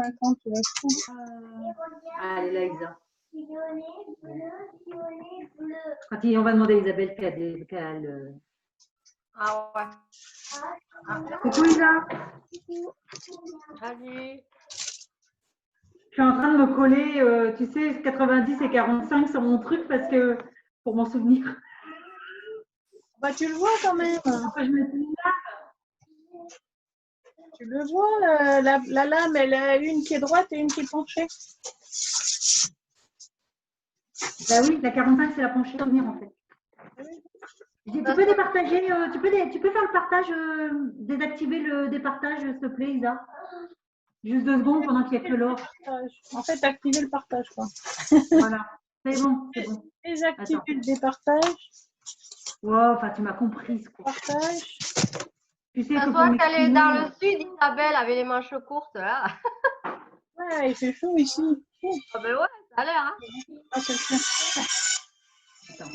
50, tu vas prendre. Allez, là, Isa. Quand on va demander à Isabelle qu'elle. Ah ouais. Coucou Isa. Salut. Je suis en train de me coller, tu sais, 90 et 45 sur mon truc parce que pour m'en souvenir. Bah, tu le vois quand même. Après, je me dis là. Tu le vois, la lame, elle a une qui est droite et une qui est penchée. Bah oui, la 45, c'est la penchée souvenir en fait. Tu peux départager, tu peux faire le partage, désactiver le départage, s'il te plaît, Isa. Juste 2 secondes pendant qu'il n'y a que l'or. En fait, activer le partage, quoi. Voilà, c'est bon, c'est bon. Désactiver Attends. le départage. Wow, enfin, tu m'as comprise, quoi. Partage. Tu sais Ça que soit pour qu'elle est m'exprimer, dans le sud, Isabelle, avec les manches courtes, là. Ouais, il fait chaud ici. Ah ben ouais, ça a l'air, hein. Ah, c'est le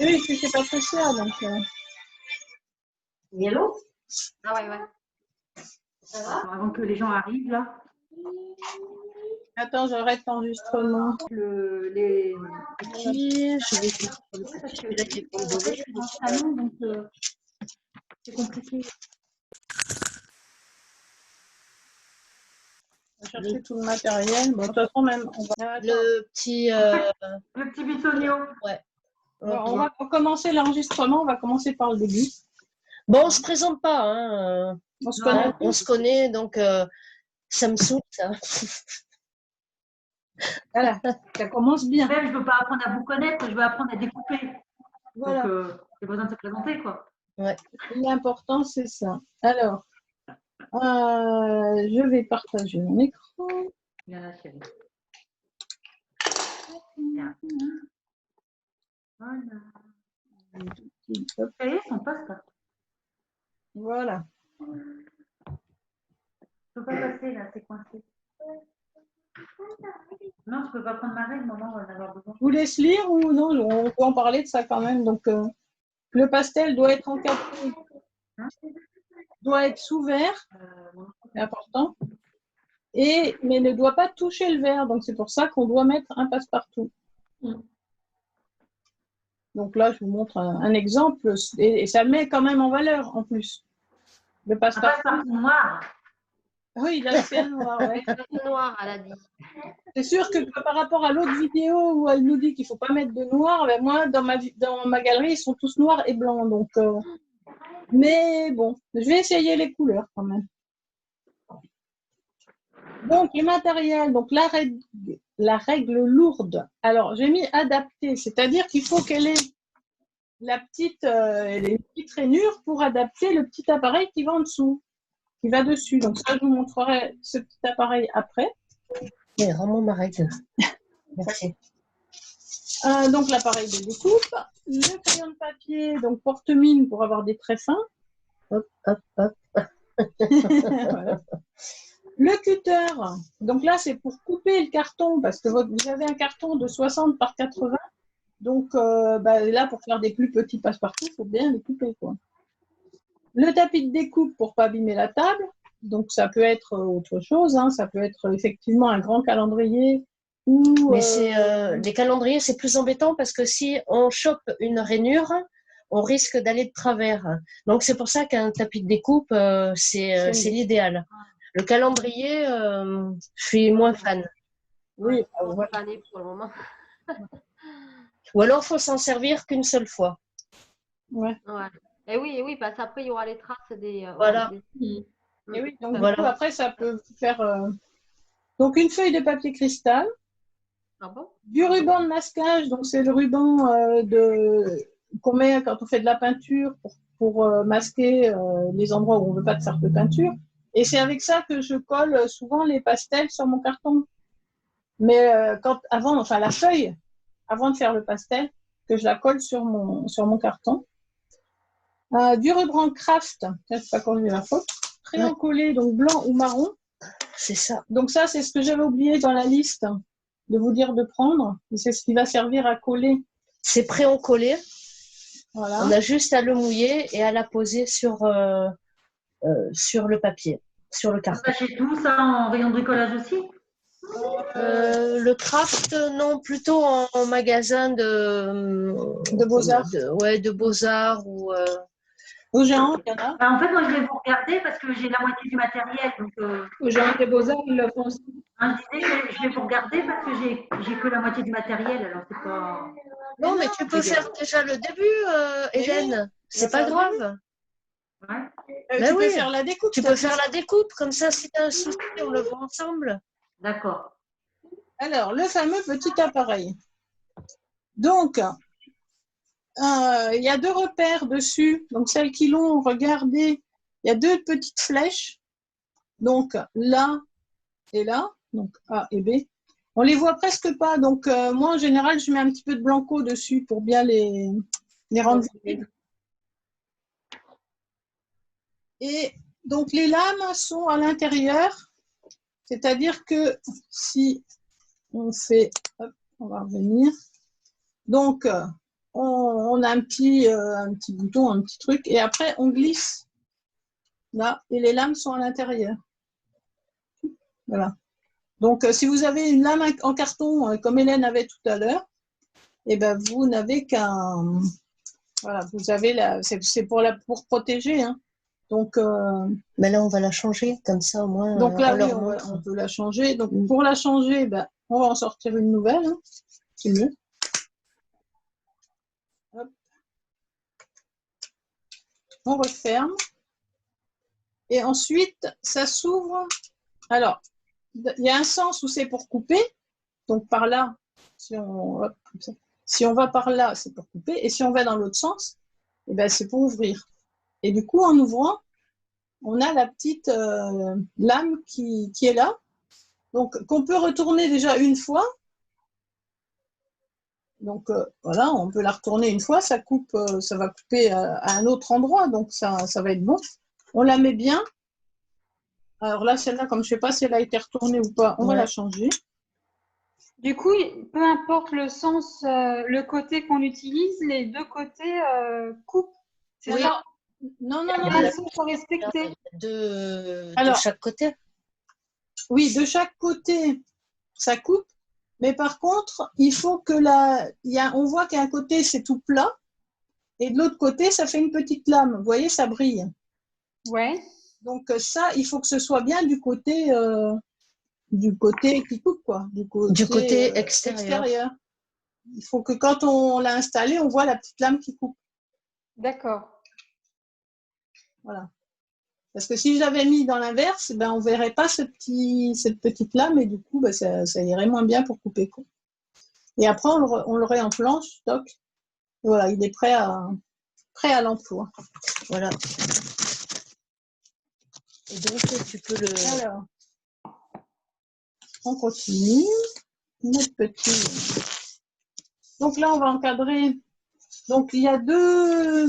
oui, parce que c'est pas très cher, donc. Hello. Ah ouais, ouais. Ça va? Avant que les gens arrivent, là. Attends, j'arrête l'enregistrement. Les Qui je vais faire parce que là, j'ai pas je suis dans le salon, donc c'est compliqué. On va chercher tout le matériel. Bon, de toute façon, même, on va. Le petit... Le petit bitonio. Ouais. Bon, on va commencer l'enregistrement. On va commencer par le début. Bon, on se présente pas, hein. On se connaît. On se connaît, donc ça me saoule, ça. Voilà, ça commence bien. Même, je ne veux pas apprendre à vous connaître, je veux apprendre à découper. Voilà. Donc, j'ai besoin de se présenter, quoi. Ouais. L'important, c'est ça. Alors, je vais partager mon écran. Bien là, chérie. Bien. Voilà. Hop, Ça y est, son poste. voilà. Je ne peux pas passer, là, c'est coincé. Non, je ne peux pas prendre ma règle, maman, on va en avoir besoin. Je vous laisse lire ou non? On peut en parler de ça quand même. Donc, le pastel doit être encadré, doit être sous verre, c'est important, mais ne doit pas toucher le verre. Donc, c'est pour ça qu'on doit mettre un passe-partout. Donc là, je vous montre un exemple et ça met quand même en valeur en plus. Le Un passe-partout. passe-partout noir. Oui, là, c'est un noir. Ouais. Noir, elle a dit. C'est sûr que par rapport à l'autre vidéo où elle nous dit qu'il ne faut pas mettre de noir, ben moi, dans ma galerie, ils sont tous noirs et blancs. Donc, mais bon, je vais essayer les couleurs quand même. Donc, le matériel, donc la règle lourde. Alors, j'ai mis adapté, c'est-à-dire qu'il faut qu'elle ait les petites rainures pour adapter le petit appareil qui va en dessous, qui va dessus. Donc, ça, je vous montrerai ce petit appareil après. Mais rends-moi ma règle. Merci. Donc, l'appareil de découpe, le crayon de papier, donc porte-mine pour avoir des traits fins. Hop, hop, hop. Voilà. Le cutter, donc là, c'est pour couper le carton, parce que vous avez un carton de 60 par 80. Donc, là, pour faire des plus petits passe-partout, il faut bien les couper, quoi. Le tapis de découpe pour ne pas abîmer la table. Donc, ça peut être autre chose. Hein. Ça peut être effectivement un grand calendrier. Mais les calendriers, c'est plus embêtant parce que si on chope une rainure, on risque d'aller de travers. Donc, c'est pour ça qu'un tapis de découpe, c'est l'idéal. Le calendrier, je suis moins fan. Oui, voilà. Pour le moment. Ou alors, il faut s'en servir qu'une seule fois. Ouais. Et oui, parce qu'après, il y aura les traces des... voilà. Et oui, donc voilà. Du coup, après, ça peut faire... Donc, une feuille de papier cristal. Ah bon? Du ruban de masquage. Donc, c'est le ruban qu'on met quand on fait de la peinture pour masquer les endroits où on ne veut pas de faire de peinture. Et c'est avec ça que je colle souvent les pastels sur mon carton. Mais la feuille, avant de faire le pastel, que je la colle sur mon carton. Du ruban craft, je ne sais pas corriger la faute. Crayon collé, donc blanc ou marron. C'est ça. Donc ça, c'est ce que j'avais oublié dans la liste de vous dire de prendre. C'est ce qui va servir à coller. C'est crayon collé. Voilà. On a juste à le mouiller et à la poser sur le papier, sur le carton. Vous achetez tout ça en rayon de bricolage aussi? Le craft, non, plutôt en magasin De Beaux-Arts. Ouais, de Beaux-Arts ou. Au Géant, il y en a. Bah, en fait, moi, je vais vous regarder parce que j'ai la moitié du matériel. Donc, Au Géant des Beaux-Arts, ils le font aussi. hein, je disais, je vais vous regarder parce que j'ai que la moitié du matériel. Alors, c'est pas. Non, mais tu peux faire déjà le début, Hélène. C'est pas grave. Ouais. Ben Tu oui. peux faire la découpe. Tu peux faire la découpe, comme ça, si tu as un souci, on le voit ensemble. D'accord. Alors, le fameux petit appareil. Donc, il y a 2 repères dessus. Donc, celles qui l'ont regardé, il y a 2 petites flèches. Donc, là et là. Donc, A et B. On les voit presque pas. Donc, moi, en général, je mets un petit peu de blanco dessus pour bien les rendre visibles. Et donc, les lames sont à l'intérieur. C'est-à-dire que si on fait... Hop, on va revenir. Donc, on a un petit bouton, un petit truc. Et après, on glisse là. Et les lames sont à l'intérieur. Voilà. Donc, si vous avez une lame en carton, comme Hélène avait tout à l'heure, eh ben, vous n'avez qu'un... Voilà, vous avez c'est pour protéger. Hein. Donc, mais là, on va la changer, comme ça, au moins. Donc là, oui, on peut la changer. Donc, pour la changer, ben, on va en sortir une nouvelle. Hein. C'est mieux. Hop. On referme. Et ensuite, ça s'ouvre. Alors, il y a un sens où c'est pour couper. Donc, par là, si on va par là, c'est pour couper. Et si on va dans l'autre sens, eh ben, c'est pour ouvrir. Et du coup, en ouvrant, on a la petite lame qui est là. Donc, qu'on peut retourner déjà une fois. Donc, voilà, on peut la retourner une fois. Ça coupe, ça va couper à un autre endroit. Donc, ça va être bon. On la met bien. Alors là, celle-là, comme je ne sais pas si elle a été retournée ou pas, on va la changer. Du coup, peu importe le sens, le côté qu'on utilise, les 2 côtés coupent. C'est Oui. ça. Non, Il faut respecter. De Alors, chaque côté. Oui, de chaque côté, ça coupe. Mais par contre, il faut que on voit qu'un côté, c'est tout plat. Et de l'autre côté, ça fait une petite lame. Vous voyez, ça brille. Ouais. Donc ça, il faut que ce soit bien du côté qui coupe, quoi. Du côté extérieur. Il faut que quand on l'a installé, on voit la petite lame qui coupe. D'accord. Voilà. Parce que si j'avais mis dans l'inverse, ben, on ne verrait pas cette petite lame et du coup, ben, ça irait moins bien pour couper. Quoi. Et après, on l'aurait en planche, toc. Et voilà, il est prêt à l'emploi. Voilà. Et donc, tu peux le... Alors, on continue. Notre petit... Donc là, on va encadrer. Donc, il y a deux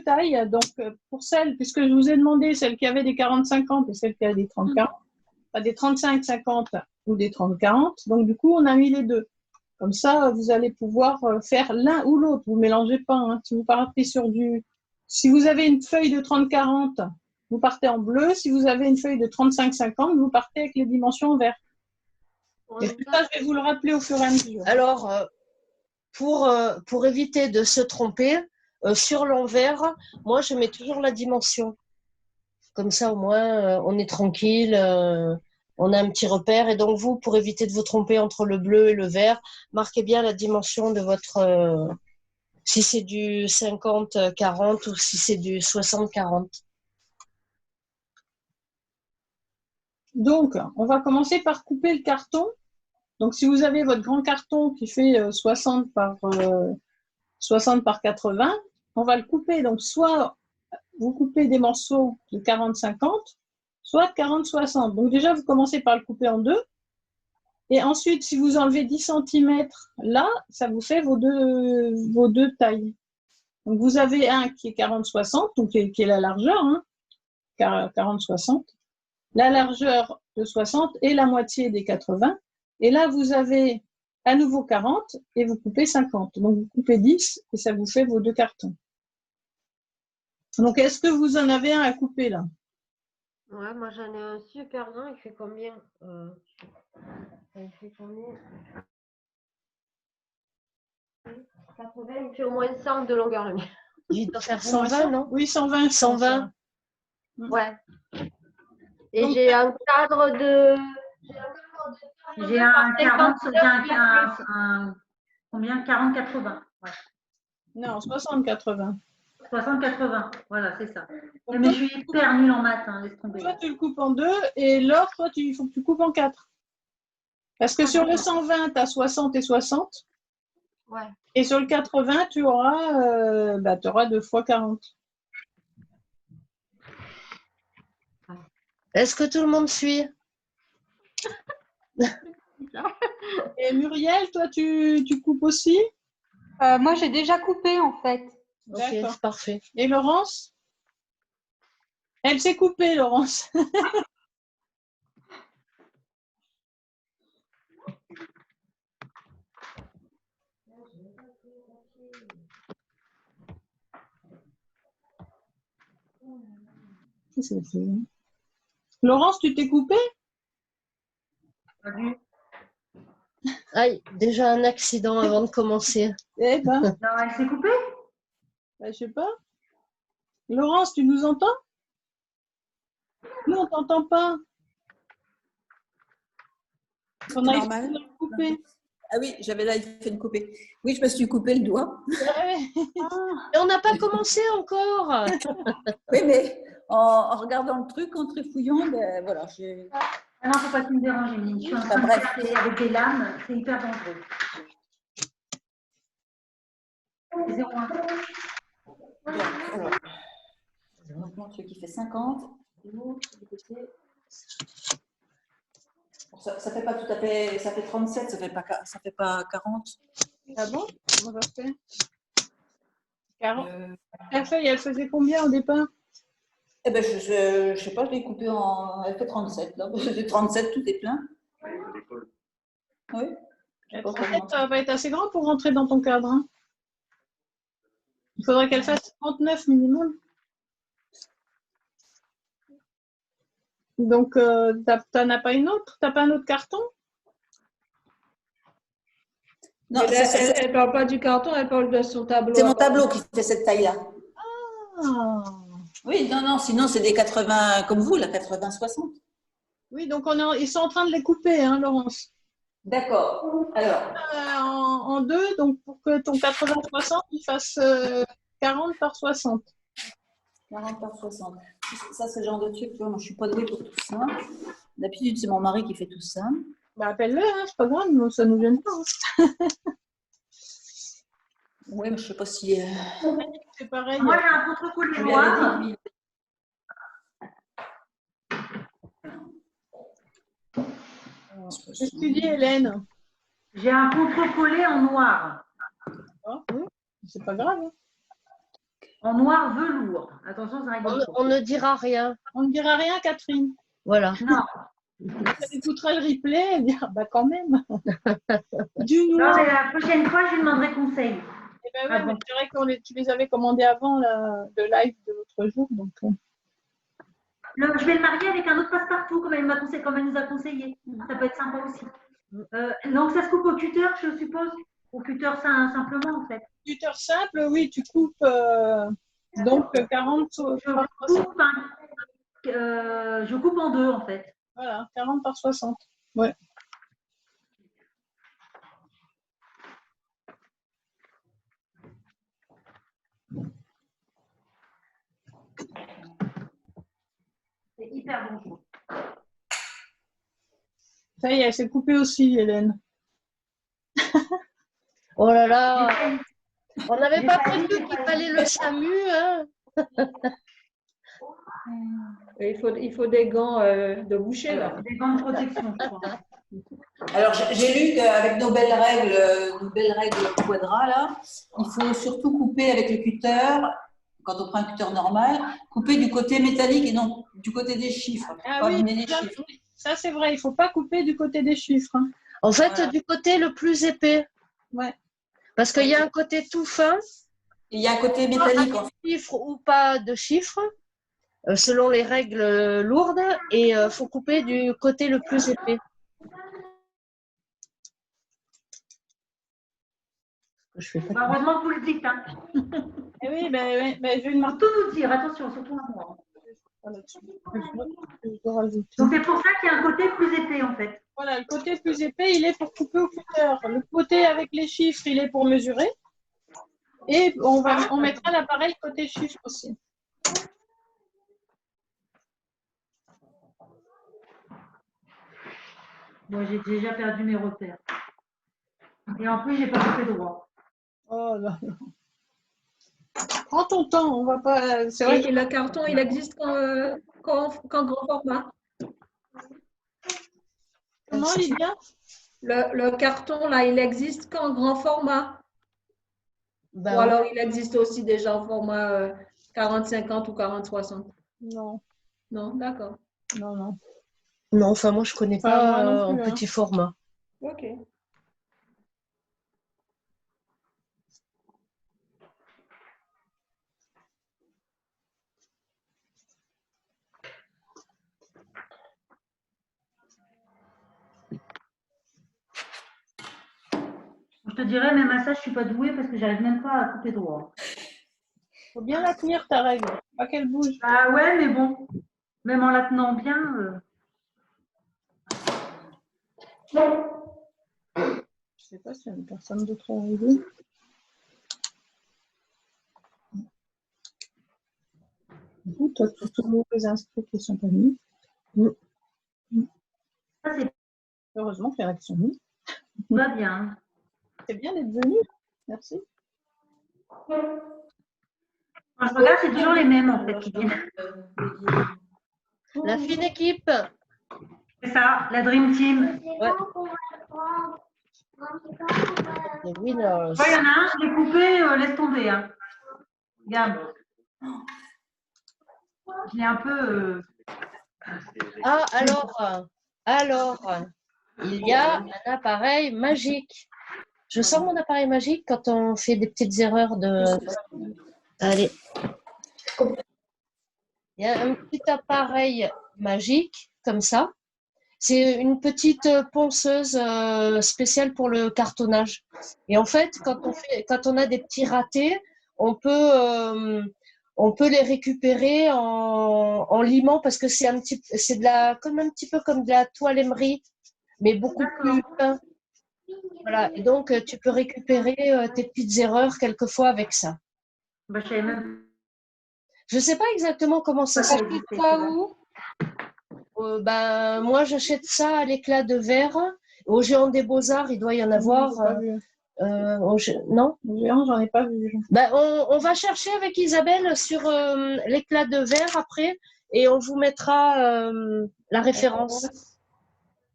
tailles. Donc, pour celle, puisque je vous ai demandé celle qui avait des 40-50 et celle qui a des 30-40, pas des 35-50 ou des 30-40. Donc, du coup, on a mis les deux. Comme ça, vous allez pouvoir faire l'un ou l'autre. Vous ne mélangez pas. Hein. Si vous partez si vous avez une feuille de 30-40, vous partez en bleu. Si vous avez une feuille de 35-50, vous partez avec les dimensions en vert. Et tout ça, je vais vous le rappeler au fur et à mesure. Alors, pour éviter de se tromper, sur l'envers, moi, je mets toujours la dimension. Comme ça, au moins, on est tranquille, on a un petit repère. Et donc, vous, pour éviter de vous tromper entre le bleu et le vert, marquez bien la dimension de votre... si c'est du 50-40 ou si c'est du 60-40. Donc, on va commencer par couper le carton. Donc, si vous avez votre grand carton qui fait 60 par 80, on va le couper. Donc, soit vous coupez des morceaux de 40-50, soit de 40-60. Donc, déjà, vous commencez par le couper en deux. Et ensuite, si vous enlevez 10 cm là, ça vous fait vos deux tailles. Donc, vous avez un qui est 40-60, donc qui est la largeur, hein, 40-60, la largeur de 60 et la moitié des 80. Et là, vous avez à nouveau 40 et vous coupez 50. Donc, vous coupez 10 et ça vous fait vos deux cartons. Donc, est-ce que vous en avez un à couper là? Ouais, moi j'en ai un super grand, il fait combien il fait combien 80, il fait au moins 100 de longueur le mien. Il doit faire 120, non? Oui, 120. 120. Mm. Ouais. Et Donc, j'ai un cadre de. J'ai un 40, combien 40-80. Ouais. Non, 60-80. 60-80, voilà, c'est ça. Donc, Mais je suis hyper nulle en maths, hein, laisse tomber. toi, tu le coupes en 2 et l'autre, toi, il faut que tu coupes en 4. Parce que sur le 120, tu as 60 et 60. Ouais. Et sur le 80, tu auras 2 fois 40. Est-ce que tout le monde suit? Et Muriel, toi, tu coupes aussi? Moi, j'ai déjà coupé en fait. Ok, c'est parfait. Et Laurence? Elle s'est coupée, Laurence. Qu'est-ce que c'est? Laurence, tu t'es coupée? Aïe, déjà un accident avant de commencer. Eh ben, Non, elle s'est coupée? je sais pas. Laurence, tu nous entends? Nous, on t'entend pas. On a normal. essayé de la couper. Ah oui, j'avais là, il fait une coupée. Oui, je me suis coupé le doigt. Et on n'a pas commencé encore. Oui, mais en regardant le truc, en trifouillant, ben voilà. Ah non, faut pas que tu me déranges, Émilie. Je suis en train de bref. faire avec des lames, c'est hyper dangereux. 0,1. Donc, mon truc, il fait 50. L'autre, du côté. Bon, ça fait pas tout à fait, ça fait 37, ça fait pas 40. Ah bon? Comment ça se fait? 40. La feuille, elle faisait combien au départ? Eh ben, je sais pas, je l'ai coupé en. Elle fait 37, là. J'ai 37, tout est plein. Oui. Ça va pas être assez grand pour rentrer dans ton cadre. Hein. Il faudrait qu'elle fasse 39 minimum. Donc, t'en as pas une autre? T'as pas un autre carton? Non, elle ne parle pas du carton, elle parle de son tableau. C'est mon tableau qui fait cette taille-là. Ah. Oui, non, sinon c'est des 80 comme vous, là, 80-60. Oui, donc ils sont en train de les couper, hein, Laurence. D'accord. Alors. En 2, donc pour que ton 80-60, il fasse 40 par 60. 40 par 60. Ça, c'est le genre de truc, tu vois, moi je suis pas douée pour tout ça. D'habitude, c'est mon mari qui fait tout ça. Bah, appelle-le, hein, c'est pas grave, nous, ça nous gêne pas. Hein. Oui, mais je sais pas si. C'est pareil. Moi, j'ai un contre-collé noir. Qu'est-ce que tu dis, Hélène? J'ai un contre-collé en noir. Oh, oui. C'est pas grave. Hein. En noir velours. Attention, ça rigole. On ne dira rien. On ne dira rien, Catherine. Voilà. Non. Elle écoutera le replay et dira bah quand même. Du Non, noir. mais la prochaine fois, je lui demanderai conseil. Eh ben ouais, mais c'est vrai que tu les avais commandés avant le live de l'autre jour. Donc, je vais le marier avec un autre passe-partout, comme elle nous a conseillé. Ça peut être sympa aussi. Donc, ça se coupe au cutter, je suppose. Au cutter simplement, en fait. Cutter simple, oui, tu coupes donc 40 je coupe en 2, en fait. Voilà, 40 par 60. Ouais. C'est hyper dangereux. Ça y est, elle s'est coupée aussi, Hélène. Oh là là, on n'avait pas prévu qu'il fallait le SAMU. Hein. Il faut des gants de boucher. Là. Des gants de protection, je crois. Alors, j'ai lu qu'avec nos belles règles Quadra, là, il faut surtout couper avec le cutter, quand on prend un cutter normal, couper du côté métallique et non du côté des chiffres. Ah oui, ça c'est vrai, il ne faut pas couper du côté des chiffres. Hein. En fait, du côté le plus épais. Ouais. Parce qu'il y a un côté tout fin. Il y a un côté métallique. Chiffres ou pas de chiffres. selon les règles lourdes et il faut couper du côté le plus épais. Je fais pas Heureusement que vous le dites. Hein. Eh oui, ben, je vais Il faut tout nous dire, attention, surtout à moi. Donc c'est pour ça qu'il y a un côté plus épais en fait. Voilà, le côté plus épais, il est pour couper au cutter. Le côté avec les chiffres, il est pour mesurer. Et on mettra l'appareil côté chiffres aussi. Moi, j'ai déjà perdu mes repères. Et en plus, j'ai pas coupé droit. Oh là là. Prends ton temps, on va pas. C'est vrai Et le carton, il existe qu'en grand format. comment, Lydia? Le carton, là, il existe qu'en grand format. Ben, Ou alors, il existe aussi déjà en format 40-50 ou 40-60. Non, Non, d'accord. non. non, enfin moi je connais Enfin, pas moi non en plus, hein. petit format. Ok. Je te dirais, même à ça, je suis pas douée parce que j'arrive même pas à couper droit. Faut bien la tenir ta règle, pas qu'elle bouge. Ah ouais, mais bon, même en la tenant bien. Je sais pas s'il y a une personne d'autre arrivée. Tu as toujours les inscrits qui sont pas mis. Ça, c'est Heureusement qu'il y en a qui sont mis. pas bien. C'est bien d'être venu. Merci. Quand je regarde, c'est toujours les mêmes en fait qui viennent. La fine équipe. C'est ça, la Dream Team. Ouais. Les winners. Ouais, il y en a un, je l'ai coupé, laisse tomber. Hein. Regarde. Je l'ai un peu. Ah, alors, il y a un appareil magique. Je sors mon appareil magique quand on fait des petites erreurs de... Allez. Il y a un petit appareil magique, comme ça. C'est une petite ponceuse spéciale pour le cartonnage. Et en fait, quand on a des petits ratés, on peut les récupérer en limant parce que c'est comme un petit peu comme de la toile émerie, mais beaucoup plus fin. Voilà. Et donc, tu peux récupérer tes petites erreurs quelquefois avec ça. Bah, je savais même Je ne sais pas exactement comment ça se fait. Quoi où? Moi, j'achète ça à l'éclat de verre. Au Géant des Beaux-Arts, il doit y en avoir. Non? Le géant, j'en ai pas vu. On va chercher avec Isabelle sur l'éclat de verre après et on vous mettra la référence.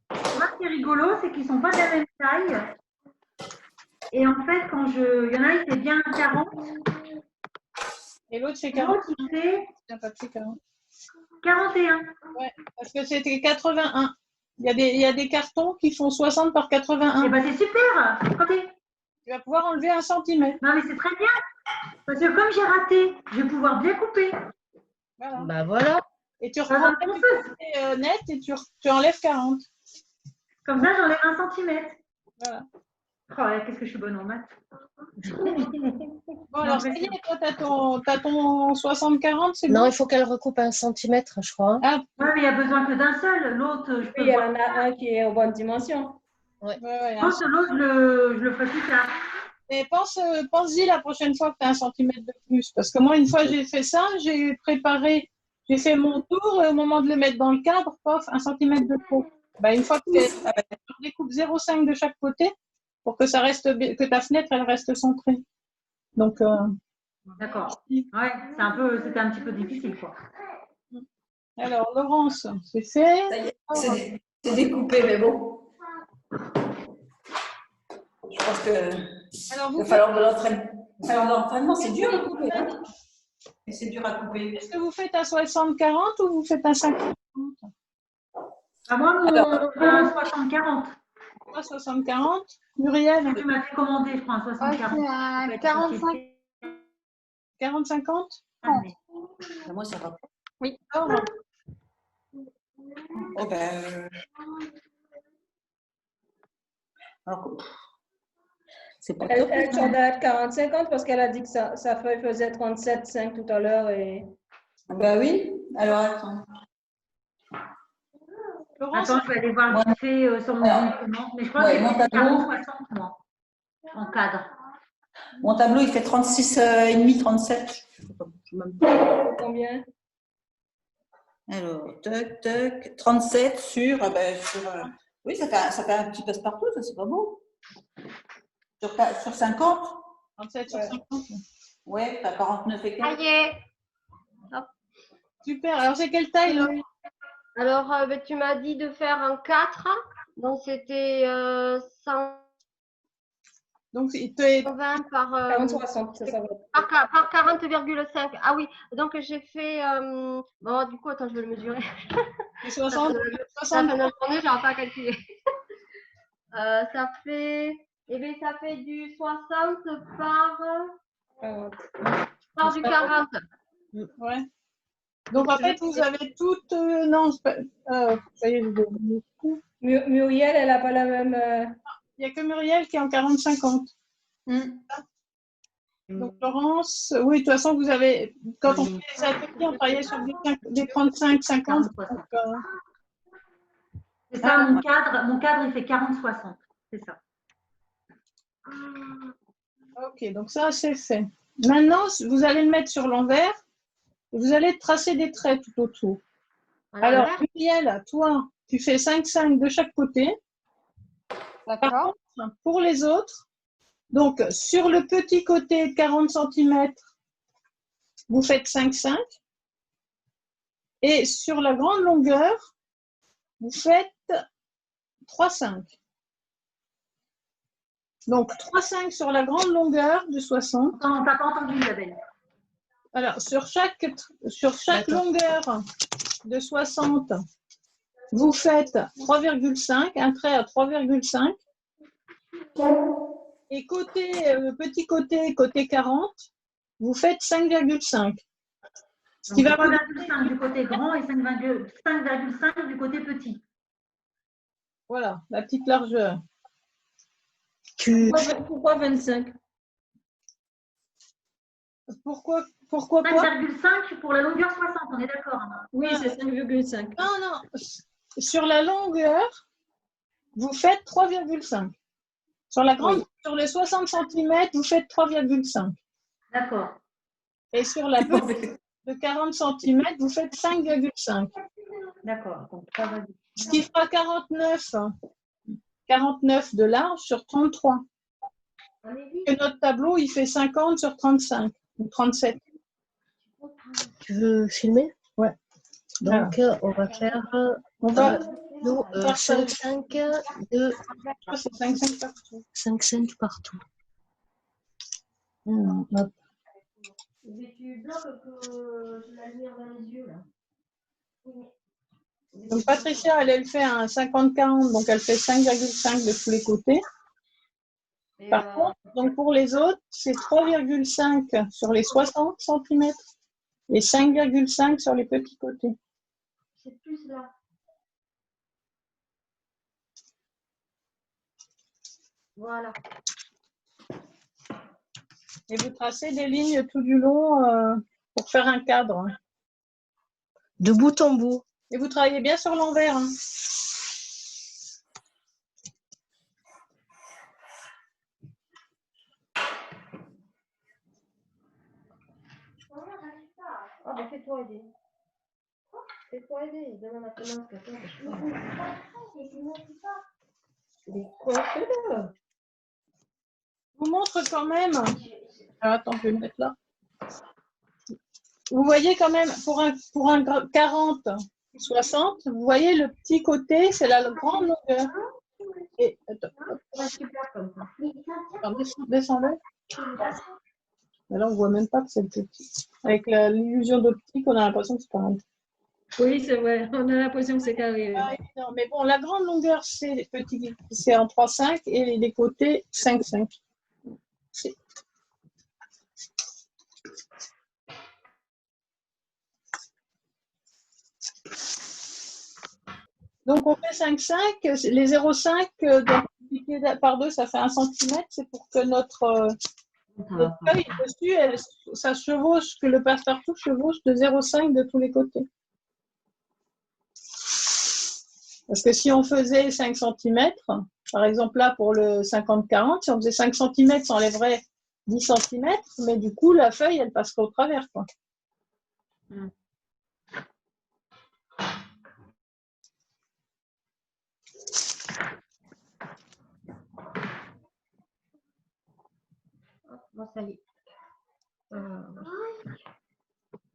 Moi, ce qui est rigolo, c'est qu'ils ne sont pas de la même taille. Et en fait, il y en a, il fait bien 40. Et l'autre, c'est 40. L'autre, il fait Il n'a pas fait 40. 41. Ouais, parce que c'était 81. Il y a des cartons qui font 60 par 81. Et ben c'est super. Regardez. Tu vas pouvoir enlever 1 centimètre. Non, mais c'est très bien. Parce que comme j'ai raté, je vais pouvoir bien couper. Voilà. Bah voilà. Et tu reprends le côté net et tu enlèves 40. Comme ça, j'enlève 1 centimètre. Voilà. Oh, ouais, qu'est-ce que je suis bonne en maths. Bon, alors, ça y est, toi, t'as ton 60-40, c'est Non, bon? il faut qu'elle recoupe 1 centimètre, je crois. Ah, Ouais, mais il n'y a besoin que d'un seul. L'autre, je peux Il y voir. en a un qui est en bonne dimension. ouais. L'autre, je le ferai plus tard. Et pense-y la prochaine fois que tu as 1 centimètre de plus. Parce que moi, une fois, j'ai fait ça, j'ai fait mon tour, et au moment de le mettre dans le cadre, pof, 1 centimètre de trop. Bah, une fois que tu découpes 0,5 de chaque côté pour que que ta fenêtre, elle reste centrée. Donc, D'accord. Ouais, c'était un petit peu difficile, quoi. alors, Laurence, c'est fait. Ça y est, c'est découpé, mais bon. Je pense qu'il va falloir de l'entraînement. C'est dur à couper. Hein. Et c'est dur à couper. Est-ce que vous faites un 60-40 ou vous faites un 50-40? Moi, mon 60-40. Moi, 60-40. Muriel? Tu m'as fait commander, je crois, un 60-40. 45. 40-50? Moi, ça va. Oui. Alors, Oh ben, alors, c'est pas top. Elle tourne à 40-50 parce qu'elle a dit que sa feuille faisait 37,5 tout à l'heure. Et... Ben oui. Alors, attends. Laurence, Attends, je vais aller voir Ouais. vite fait sur mon imprimante. Mais je crois Ouais, que mon j'ai fait tableau. 40-60 moi, en cadre. Mon tableau, il fait 36,5, 37. Je sais pas. Combien? Alors, toc, toc, 37 sur, oui, ça fait un petit passe-partout, ça, c'est pas beau. Sur 50? 37 sur Ouais. 50. Ouais, t'as 49 et quelques. Aïe. Super. Alors, c'est quelle taille, là? Alors, ben, tu m'as dit de faire un 4. Donc, c'était 120 Donc, il te par, 40-60, ça va. par 40,5. Ah oui, donc j'ai fait. Bon, du coup, attends, je vais le mesurer. fait Ça 60, fait la 60. fin de la journée, je n'aurai pas calculé. Ça fait. Eh bien, ça fait du 60 par du 40. Ouais. Donc, en fait, vous avez toutes. Non, ça y est, je vais oublier. Muriel, elle n'a pas la même. Il n'y a que Muriel qui est en 40-50. Donc, Laurence, oui, de toute façon, vous avez. Quand on fait les ateliers, on travaillait sur des 35-50. C'est ça, mon cadre, il fait 40-60. C'est ça. Ok, donc ça, c'est fait. Maintenant, vous allez le mettre sur l'envers et vous allez tracer des traits tout autour. Alors, Muriel, toi, tu fais 5-5 de chaque côté. Par contre, pour les autres, donc sur le petit côté 40 cm, vous faites 5-5. Et sur la grande longueur, vous faites 3-5. Donc 3-5 sur la grande longueur de 60. Non, on t'a pas entendu, Isabelle. Alors, sur chaque longueur de 60, vous faites 3,5, un trait à 3,5. Et petit côté 40, vous faites 5,5. Ce qui va 3,5 du côté grand et 5,5 du côté petit. Voilà, la petite largeur. Pourquoi 25? Pourquoi quoi? 5,5 pour la longueur 60, on est d'accord. Oui, c'est 5,5. Non. Sur la longueur, vous faites 3,5. Sur les 60 cm, vous faites 3,5. D'accord. Et sur la petite de 40 cm, vous faites 5,5. D'accord. Ce qui fera 49 de large sur 33. Et notre tableau, il fait 50 sur 35 ou 37. Tu veux filmer? Ouais. Donc, on va faire 5-5 de 5-5 partout. 5-5 partout. Hop. Mais tu bloques que je la lumière dans les yeux, là. Donc, Patricia, elle fait un 50-40, donc elle fait 5,5 de tous les côtés. Par contre, donc pour les autres, c'est 3,5 sur les 60 cm et 5,5 sur les petits côtés. C'est plus là. Voilà. Et vous tracez des lignes tout du long pour faire un cadre. De bout en bout. Et vous travaillez bien sur l'envers. Hein. Ah, ben fais-toi aider. Fais-toi aider. Demain matin, ce que Je vous montre quand même. Alors, attends, je vais le mettre là. Vous voyez quand même, pour un 40-60, vous voyez le petit côté, c'est la grande longueur. Et, attends, descendez. Mais là, on ne voit même pas que c'est le petit. Avec l'illusion d'optique, on a l'impression que c'est pareil. Oui, c'est vrai. On a l'impression que c'est carré. Non, mais bon, la grande longueur, c'est en 3,5 et les côtés, 5,5. Donc, on fait 5,5. Les 0,5, multiplié par 2, ça fait 1 cm. C'est pour que notre feuille dessus, ça chevauche, que le passe-partout chevauche de 0,5 de tous les côtés. Parce que si on faisait 5 cm, par exemple là pour le 50-40, si on faisait 5 cm, ça enlèverait 10 cm, mais du coup la feuille elle passerait au travers, quoi. Bon, ça y est. De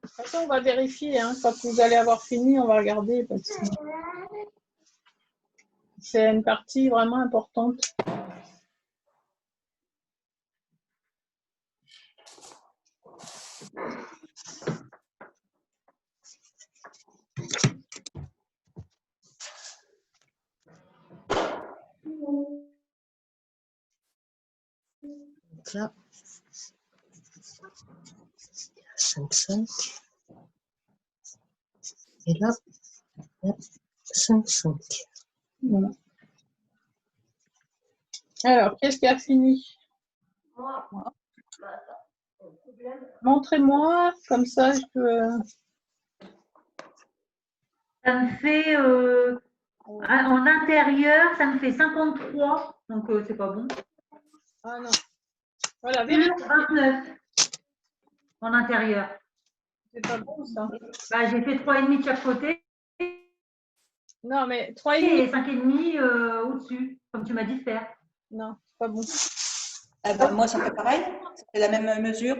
toute façon, on va vérifier, hein. Quand vous allez avoir fini, on va regarder parce que c'est une partie vraiment importante. Donc là, 5,5. Et là, 5,5. Voilà. Alors, qu'est-ce qui a fini? Montrez-moi, comme ça je peux. Ça me fait, en intérieur, ça me fait 53. Donc, c'est pas bon. Ah non. Voilà, Sur 29 en intérieur. c'est pas bon ça. Bah, j'ai fait 3,5 de chaque côté Non, mais 3,5. et 5,5 au-dessus, comme tu m'as dit de faire. Non, c'est pas bon. Ah bah, moi, ça fait pareil. Ça fait la même mesure.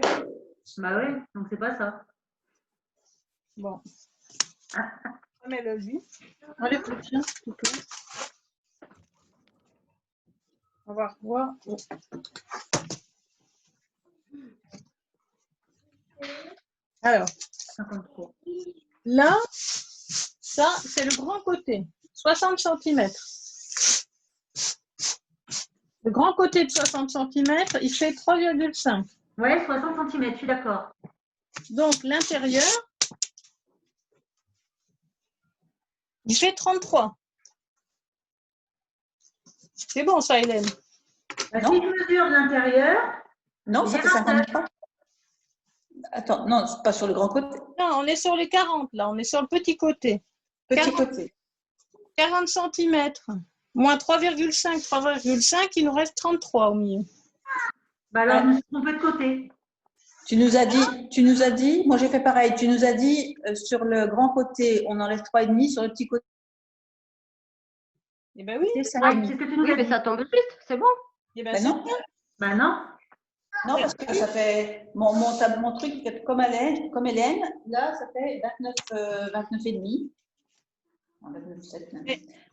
Bah ouais, donc c'est pas ça. Bon. Mets-le lui. Enlève le chien, s'il te plaît. On va revoir. Alors, 53. là, ça, c'est le grand côté. 60 cm. Le grand côté de 60 cm, il fait 3,5. Ouais, 60 cm, je suis d'accord. Donc, l'intérieur, il fait 33. C'est bon, ça, Hélène? Bah, Non. si je mesure de l'intérieur, Non, ça j'ai fait 53. Attends, non, c'est pas sur le grand côté. Non, on est sur les 40, là. On est sur le petit côté. Petit 40. côté. 40 cm. Moins 3,5, 3,5, il nous reste 33 au milieu. bah alors je me suis trompée de côté. Tu nous as dit, moi j'ai fait pareil, tu nous as dit sur le grand côté, on enlève 3,5, sur le petit côté, Eh ben oui. c'est Ouais, 5,5. c'est ce que tu nous Oui, as mais dit. ça tombe juste, c'est bon. Eh ben, Ben c'est non, Bah non. non, parce que ça fait, mon truc il fait comme Hélène, là ça fait 29 et demi. 29,7 même.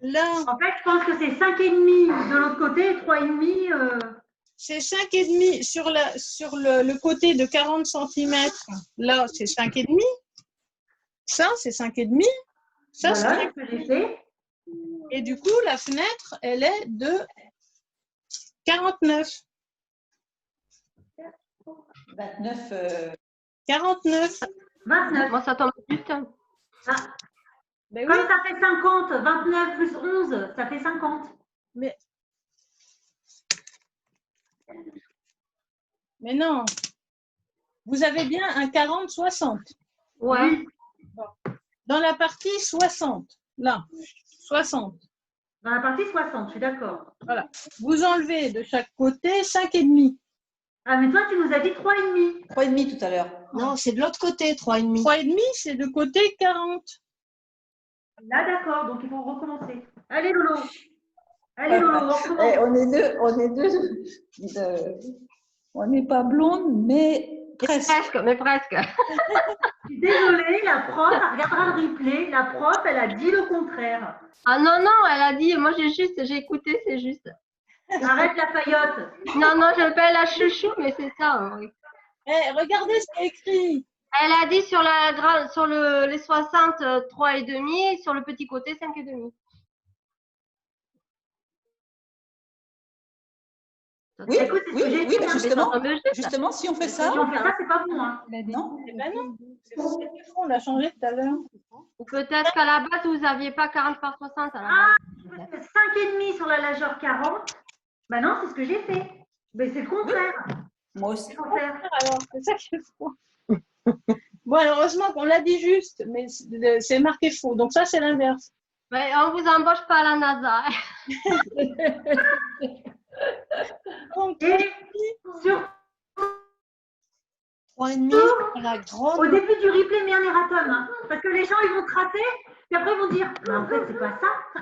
là, En fait, je pense que c'est 5,5 de l'autre côté et 3,5. c'est 5,5 sur le côté de 40 cm. Là, c'est 5,5. Ça, c'est 5,5. Ça, Voilà c'est ce que j'ai fait. Et du coup, la fenêtre, elle est de 49. 29, 49. 29. Moi, ça tombe juste. Ah, Ben oui, comme ça fait 50, 29 plus 11, ça fait 50. mais non. Vous avez bien un 40-60. Ouais. Dans la partie 60, là, 60. Dans la partie 60, je suis d'accord. Voilà. Vous enlevez de chaque côté 5,5. Ah, mais toi, tu nous as dit 3,5. 3,5 tout à l'heure. Non, c'est de l'autre côté, 3,5. 3,5, c'est de côté 40. Là, d'accord, donc il faut recommencer. Allez, Lolo. Allez, Lolo, on recommence. On n'est pas blonde, mais presque. Presque, mais presque. Je suis désolée, la prof, elle regardera le replay. La prof, elle a dit le contraire. Ah non, non, elle a dit, moi j'ai écouté, c'est juste. Arrête la faillotte. Non, non, je l'appelle la chouchou, mais c'est ça. Oui. Regardez ce qui est écrit. Elle a dit sur les 60, 3,5 et sur le petit côté, 5,5. Oui, Écoute, c'est ce oui, que j'ai oui, fait, hein. justement, si on fait ça, Si on fait ça, c'est pas bon. Hein. non. Eh ben non, c'est faux, on l'a changé tout à l'heure. Ou peut-être qu'à la base, vous n'aviez pas 40 par 60 à la base. 5,5 sur la largeur 40. Ben non, c'est ce que j'ai fait. Mais c'est le contraire. Moi aussi. C'est le contraire. Alors, c'est ça qui est faux. Bon, alors, heureusement qu'on l'a dit juste, mais c'est marqué faux. Donc ça, c'est l'inverse. Mais on vous embauche pas à la NASA. Donc, Et sur 3,5 sur la grande. au début du replay, mets un erratum. Hein, parce que les gens, ils vont tracer, puis après, ils vont dire, mais en fait, c'est pas ça.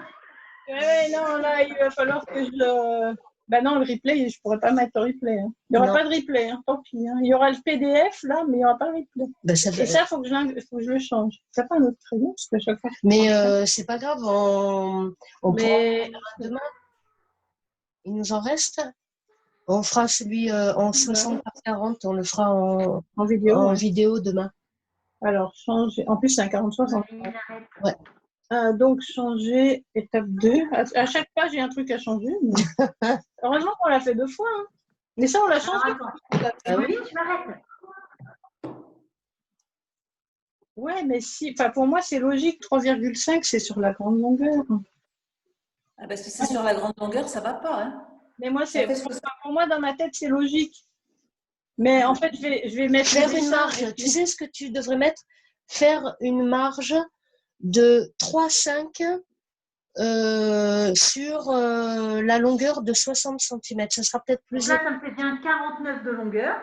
ouais, non, là, il va falloir que je... Ben non, le replay, je pourrais pas mettre le replay. Hein. Il n'y aura Non. pas de replay, hein, tant pis. Hein. Il y aura le PDF, là, mais il n'y aura pas le replay. Ben, ça Et ça, il faut que je le change. C'est pas un autre crayon, parce que chaque fois... mais c'est pas grave, on Mais pourra demain. Il nous en reste. On fera celui en 60 par 40, on le fera En vidéo. en Ouais. vidéo demain. Alors, changer... En plus, c'est un 40-60. Ouais. Donc, changer étape 2. À chaque page, il y a un truc à changer. Mais... Heureusement qu'on l'a fait 2 fois. Hein. Mais ça, on l'a changé. Ah oui, tu m'arrêtes. Ouais, mais si, enfin, pour moi, c'est logique. 3,5, c'est sur la grande longueur. Ah, parce que c'est sur la grande longueur, ça va pas. Hein. Mais moi, Ça fait 60. pour moi, dans ma tête, c'est logique. Mais en fait, je vais mettre Faire le une dessin marge, et tu puis- sais ce que tu devrais mettre? Faire une marge de 3,5 sur la longueur de 60 cm. Ça sera peut-être Donc plus là, ça me fait bien 49 de longueur.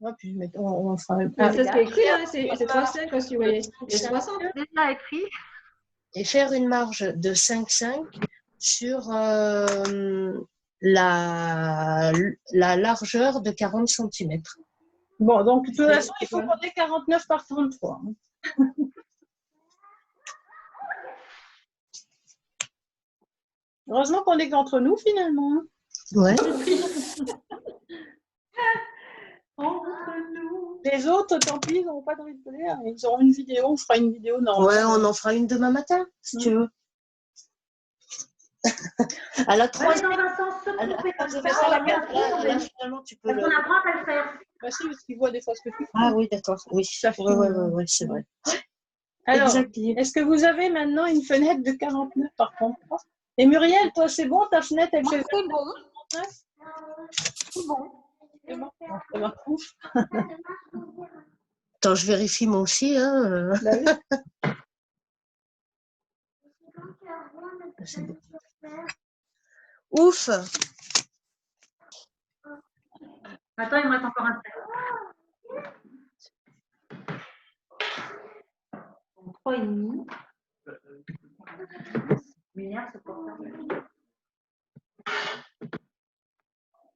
Ouais, puis on fera un c'est ce qui est écrit, hein, c'est 3,5 aussi, vous voyez. Et 60. Déjà écrit. et faire une marge de 5,5 sur la largeur de 40 cm. Bon, donc, de toute C'est- façon, il faut qu'on ait 49 par 33. Heureusement qu'on est qu'entre nous, finalement. Hein. Ouais. Les autres, tant pis, ils n'auront pas de replay. Hein. Ils auront une vidéo, on fera une vidéo normale. Ouais, on en fera une demain matin, si tu veux. À la Ouais, mais troisième, dans un sens, se à la tromper comme troisième, ça, là, parce finalement, tu peux qu'on le... apprend à pas le faire. Bah si, parce qu'ils voient des fois ce que tu fais. Ah oui, d'accord, oui. Ça fait Ouais, c'est vrai. Alors, Exact. est-ce que vous avez maintenant une fenêtre de 49 par 33? Et Muriel, toi, c'est bon, ta fenêtre, elle fait C'est bon. 49? C'est bon. C'est bon. Ça va, ouf. Attends, je vérifie moi aussi. Hein. Bah oui. C'est bon. Ouf. Attends, il me reste encore un step. 3,5. Lumière, c'est pour ça.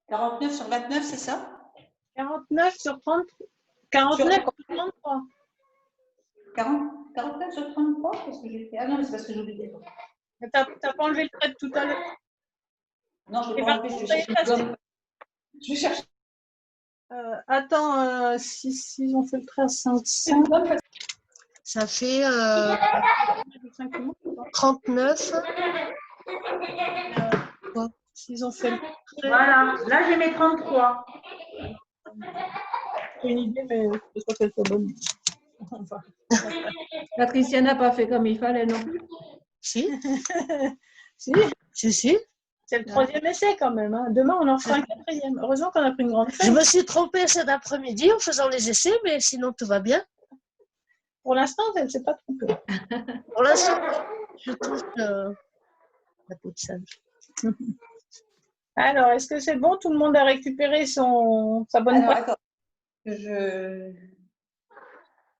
49 sur 29, c'est ça? 49 sur 30. 49 sur 33. 49 sur 33? Qu'est-ce que j'ai fait? Ah non, mais c'est parce que j'ai oublié. T'as pas enlevé le trait de tout à l'heure. Non, je Et vais par pas enlever, contre, je vais chercher le gomme. Je vais chercher Attends, si on fait le trait à 5, Ça fait 5 minutes. 39. S'ils ont fait le trait, Voilà, là j'ai mes 33. j'ai une idée, mais je pense pas qu'elle soit bonne. Enfin, Patricia n'a pas fait comme il fallait non plus. Si, si, si. c'est le 3e essai quand même. Hein. Demain, on en fera un 4e. Heureusement qu'on a pris une grande Je feuille. me suis trompée cet après-midi en faisant les essais, mais sinon tout va bien. Pour l'instant, elle ne s'est pas trompée. Pour l'instant, je touche la peau de singe. Alors, est-ce que c'est bon? Tout le monde a récupéré sa bonne Alors, page? attends.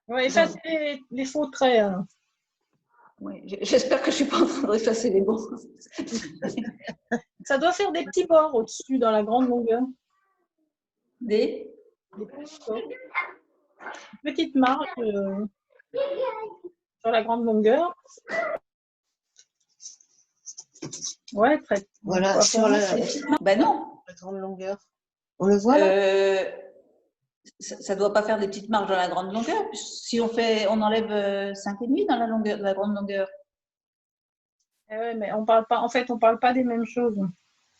On va effacer les faux traits. Hein. Oui, j'espère que je ne suis pas en train de effacer les bons. Ça doit faire des petits bords au-dessus dans la grande longueur. Des Petits bords. Une petite marge sur la grande longueur. Ouais, très. Voilà, sur la Ben non. grande longueur. On le voit là? Ça ne doit pas faire des petites marges dans la grande longueur. Si on enlève 5,5 dans la longueur, la grande longueur. Ouais, mais on parle pas. En fait, on parle pas des mêmes choses.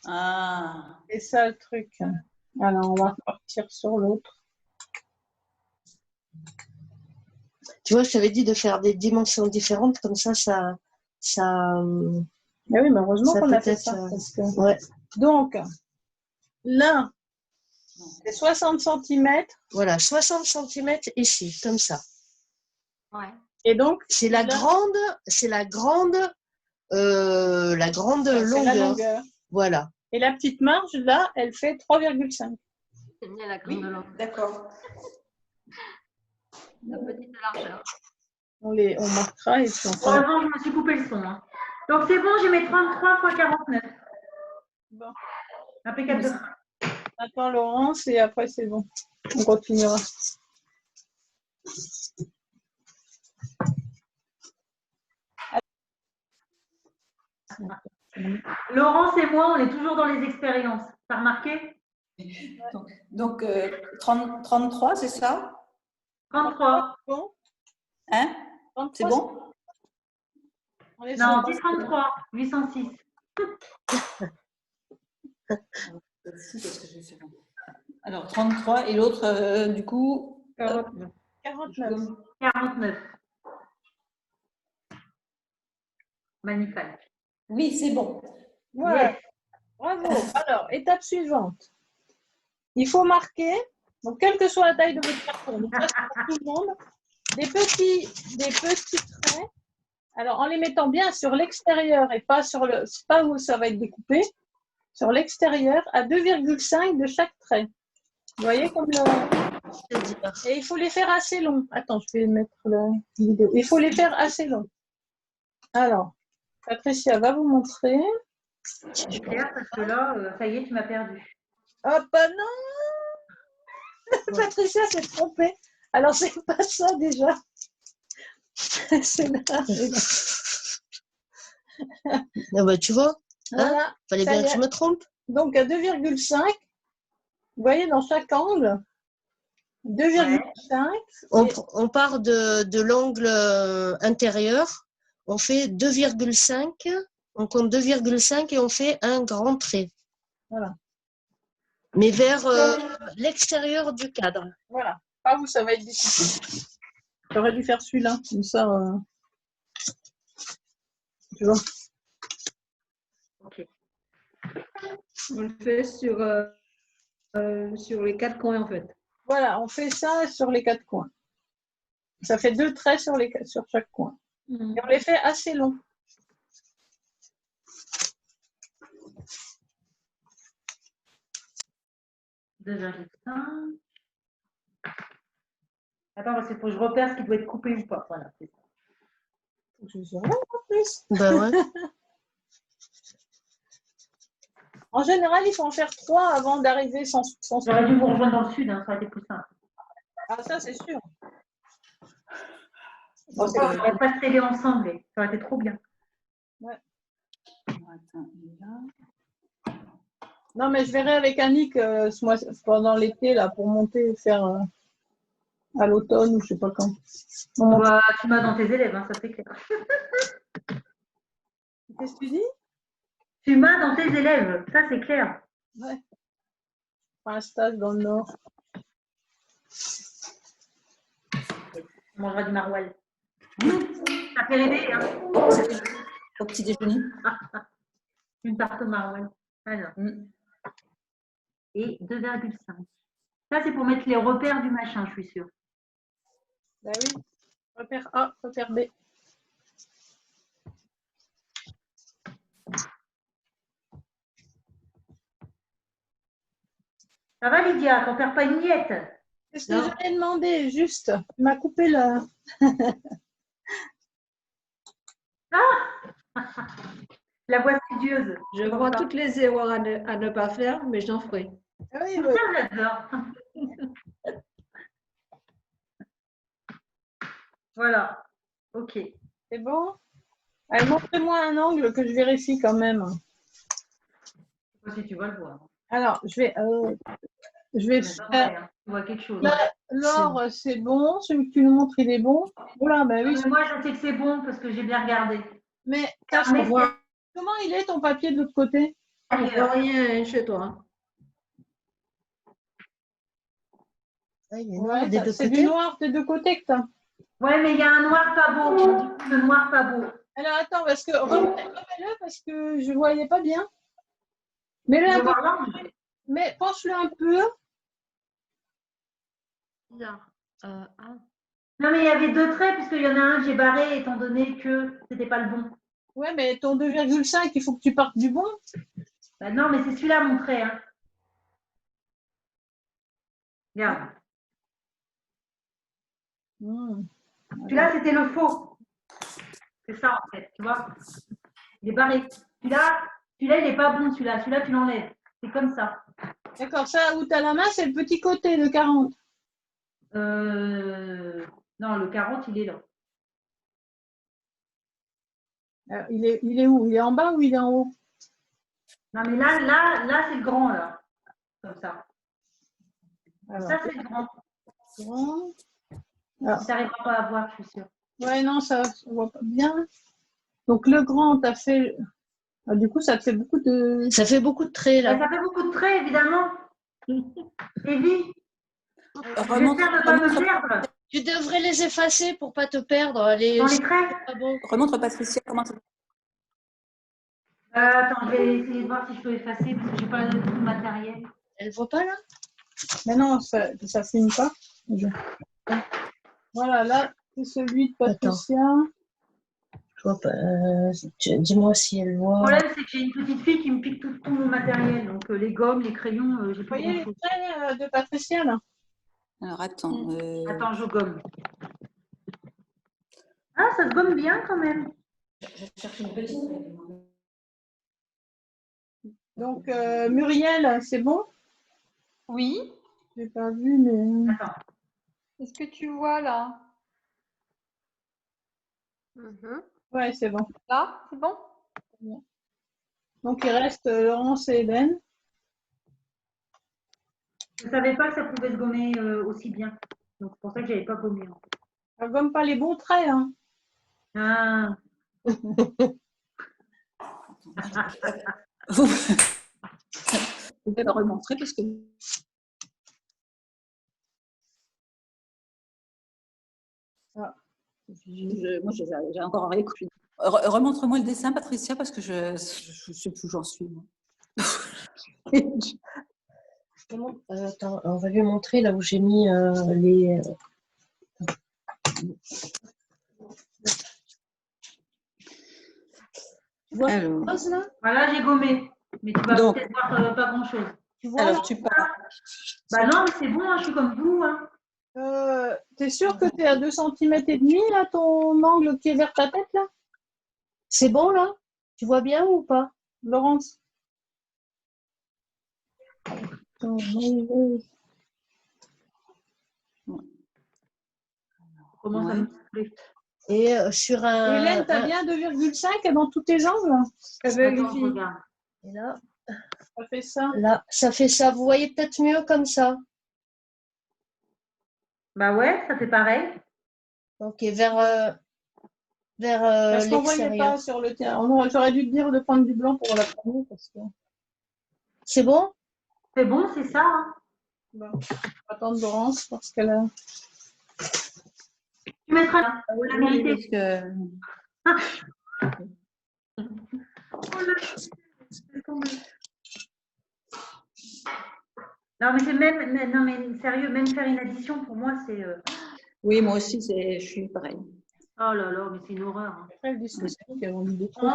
Ah, C'est ça le truc. Alors, on va partir sur l'autre. Tu vois, je t'avais dit de faire des dimensions différentes, comme ça. Mais oui, mais heureusement Ça qu'on a fait peut-être, ça. Parce que... Ouais. Donc, l'un, c'est 60 cm. Voilà, 60 cm ici, comme ça. Ouais. Et donc, C'est la grande c'est la longueur. longueur. Voilà. Et la petite marge, là, elle fait 3,5. C'est bien la oui, grande longueur. d'accord. La petite largeur. On marquera et puis on fera. Heureusement, je me suis coupé le son. Hein. Donc, c'est bon, j'ai mes 33 x 49. Bon. Impeccable. Attends, Laurence, et après, c'est bon. On continuera. Laurence et moi, on est toujours dans les expériences. T'as remarqué? Donc 33, c'est ça? 33. Bon. Hein? 33, C'est bon? On est Non, sur- dis 33, 806. Alors 33 et l'autre, du coup, 49. 49. 49. Magnifique. oui, c'est bon. Voilà. Yes. Bravo. Alors, étape suivante. Il faut marquer, donc quelle que soit la taille de votre carton, donc ça, c'est pour tout le monde, des petits traits. Alors, en les mettant bien sur l'extérieur et pas pas où ça va être découpé, sur l'extérieur à 2,5 de chaque trait. Vous voyez comme le... Et il faut les faire assez longs. Attends, je vais mettre la vidéo. Il faut les faire assez longs. Alors, Patricia va vous montrer. C'est clair parce que là, ça y est, tu m'as perdu. Hop, non. Patricia s'est trompée. Alors, c'est pas ça déjà. C'est là. Ah bah, tu vois, hein, Voilà. fallait Ça bien y que est. je me trompe. Donc, à 2,5. Vous voyez, dans chaque angle, 2,5. On part de l'angle intérieur, on fait 2,5, on compte 2,5 et on fait un grand trait. Voilà. Mais vers l'extérieur du cadre. Voilà. Pas où ça va être découpé. J'aurais dû faire celui-là. Comme ça, tu vois. Ok. On le fait sur les 4 coins, en fait. Voilà, on fait ça sur les 4 coins. Ça fait 2 traits sur chaque coin. Et on les fait assez longs. Attends, parce qu'il faut que je repère ce qui doit être coupé ou pas. Voilà, c'est ça. Faut que je sois là, en plus. Ben ouais. En général, il faut en faire 3 avant d'arriver sans J'aurais dû vous rejoindre dans le sud, hein, ça aurait été plus simple. Ah, ça, c'est sûr. Bon, on n'aurait pas télé ensemble, ça aurait été trop bien. Ouais. Non, mais je verrai avec Annick pendant l'été là pour monter, faire à l'automne ou je sais pas quand. Bah, tu m'as dans tes élèves, hein, ça c'est clair. Qu'est-ce que tu dis? Tu m'as dans tes élèves, ça c'est clair. Ouais. Un stage dans le Nord. On mangera du maroilles. Ça fait rêver, hein. Au petit déjeuner. Une tarte au maroilles. Alors. Et 2,5. Ça, c'est pour mettre les repères du machin, je suis sûre. Bah oui. Repère A, repère B. Ça va, Lydia? T'en perds pas une miette? C'est ce que j'avais demandé, juste. Tu m'as coupé là. La voix studieuse. Je vois toutes les erreurs à ne pas faire, mais j'en ferai. Oui, Tout oui. ça, j'adore. Voilà. Ok. C'est bon? Allez, montre-moi un angle que je vérifie quand même. Je sais pas si tu vas le voir. Alors, je vais faire. Tu vois quelque chose. Là, Laure, c'est bon. Celui que tu nous montres, il est bon. Voilà, bah oui. Mais moi, je sais que c'est bon parce que j'ai bien regardé. Mais Mais comment il est ton papier de l'autre côté? Il n'y a rien chez toi. Hein. Ouais, c'est du noir des deux côtés que tu as. Ouais, mais il y a un noir pas beau. Le noir pas beau. Alors attends, parce que remets-le parce que je ne voyais pas bien. Mets-le un peu. Mais penche-le un peu. Bizarre. Ah. Non, mais il y avait 2 traits, puisqu'il y en a un que j'ai barré, étant donné que c'était pas le bon. Ouais, mais ton 2,5, il faut que tu partes du bon. Bah non, mais c'est celui-là mon trait. Hein. Regarde. Celui-là, c'était le faux. C'est ça, en fait. Tu vois, il est barré. Celui-là, il n'est pas bon, celui-là. Celui-là, tu l'enlèves. C'est comme ça. D'accord, ça où tu as la main, c'est le petit côté de 40. Non, le 40, il est là. Alors, il est où? Il est en bas ou il est en haut? Non, mais là, c'est le grand, là. Comme ça. Alors, ça, c'est le grand. grand. Alors, Tu n'arriveras pas à voir, je suis sûre. Ouais, non, ça ne voit pas bien. Donc, le grand, tu as fait. Ah, du coup, ça te fait beaucoup de. Ça fait beaucoup de traits là. Ça fait beaucoup de traits, évidemment. Evie, Remontre, j'espère ne pas me perdre. Tu devrais les effacer pour pas te perdre. Dans les traits. Pas bon. remontre Patricia comment ça. Attends, je vais essayer de voir si je peux effacer parce que j'ai pas tout le matériel. Elle voit pas là? Mais non, ça ne filme pas. Voilà, là, c'est celui de Patricia. Je vois pas. Dis-moi si elle voit. Le problème, c'est que j'ai une petite fille qui me pique tout mon matériel. Donc, les gommes, les crayons, j'ai Vous pas voyez les grand-chose. traits de Patricia, là? Alors attends. Attends, je gomme. Ah, ça se gomme bien quand même. Je cherche une petite. Donc, Muriel, c'est bon? Oui. Je n'ai pas vu, mais. Attends. Est-ce que tu vois là? Ouais, c'est bon. Là, c'est bon? Donc, il reste Laurence et Hélène. Je ne savais pas que ça pouvait se gommer aussi bien. Donc, c'est pour ça que je n'avais pas gommé. En fait. Ça gomme pas les bons traits, hein. Ah. Vous pouvez me remontrer parce que. Moi, j'ai encore réécouté. Remontre-moi le dessin, Patricia, parce que je ne sais plus où j'en suis. Attends, on va lui montrer là où j'ai mis les. Alors, Voilà, j'ai gommé. Mais tu vas peut-être voir pas grand-chose. Tu vois, alors là, tu pars. Bah non, mais c'est bon, hein, je suis comme vous. Hein. t'es sûr que tu es à 2,5 cm là, ton angle qui est vers ta tête, là? C'est bon là? Tu vois bien ou pas? Laurence? Comment ça me plaît? Et sur un. Hélène, t'as bien 2,5 dans tous tes angles? Attends, je regarde. Et là, Ça fait ça. là, ça fait ça. Vous voyez peut-être mieux comme ça. Bah ouais, ça fait pareil. Ok, vers Parce qu'on ne voyait l'extérieur. pas sur le terrain. J'aurais dû te dire de prendre du blanc pour la première. Parce que... C'est bon? C'est bon, c'est ça. Hein. Bon, on va attendre Laurence parce qu'elle a... Tu mettras la vérité. Non, mais c'est même, non, mais sérieux, même faire une addition, pour moi, c'est. Oui, moi aussi, je suis pareil. Oh là là, mais c'est une horreur. Hein. Après, le discussion qui a vendu des trucs.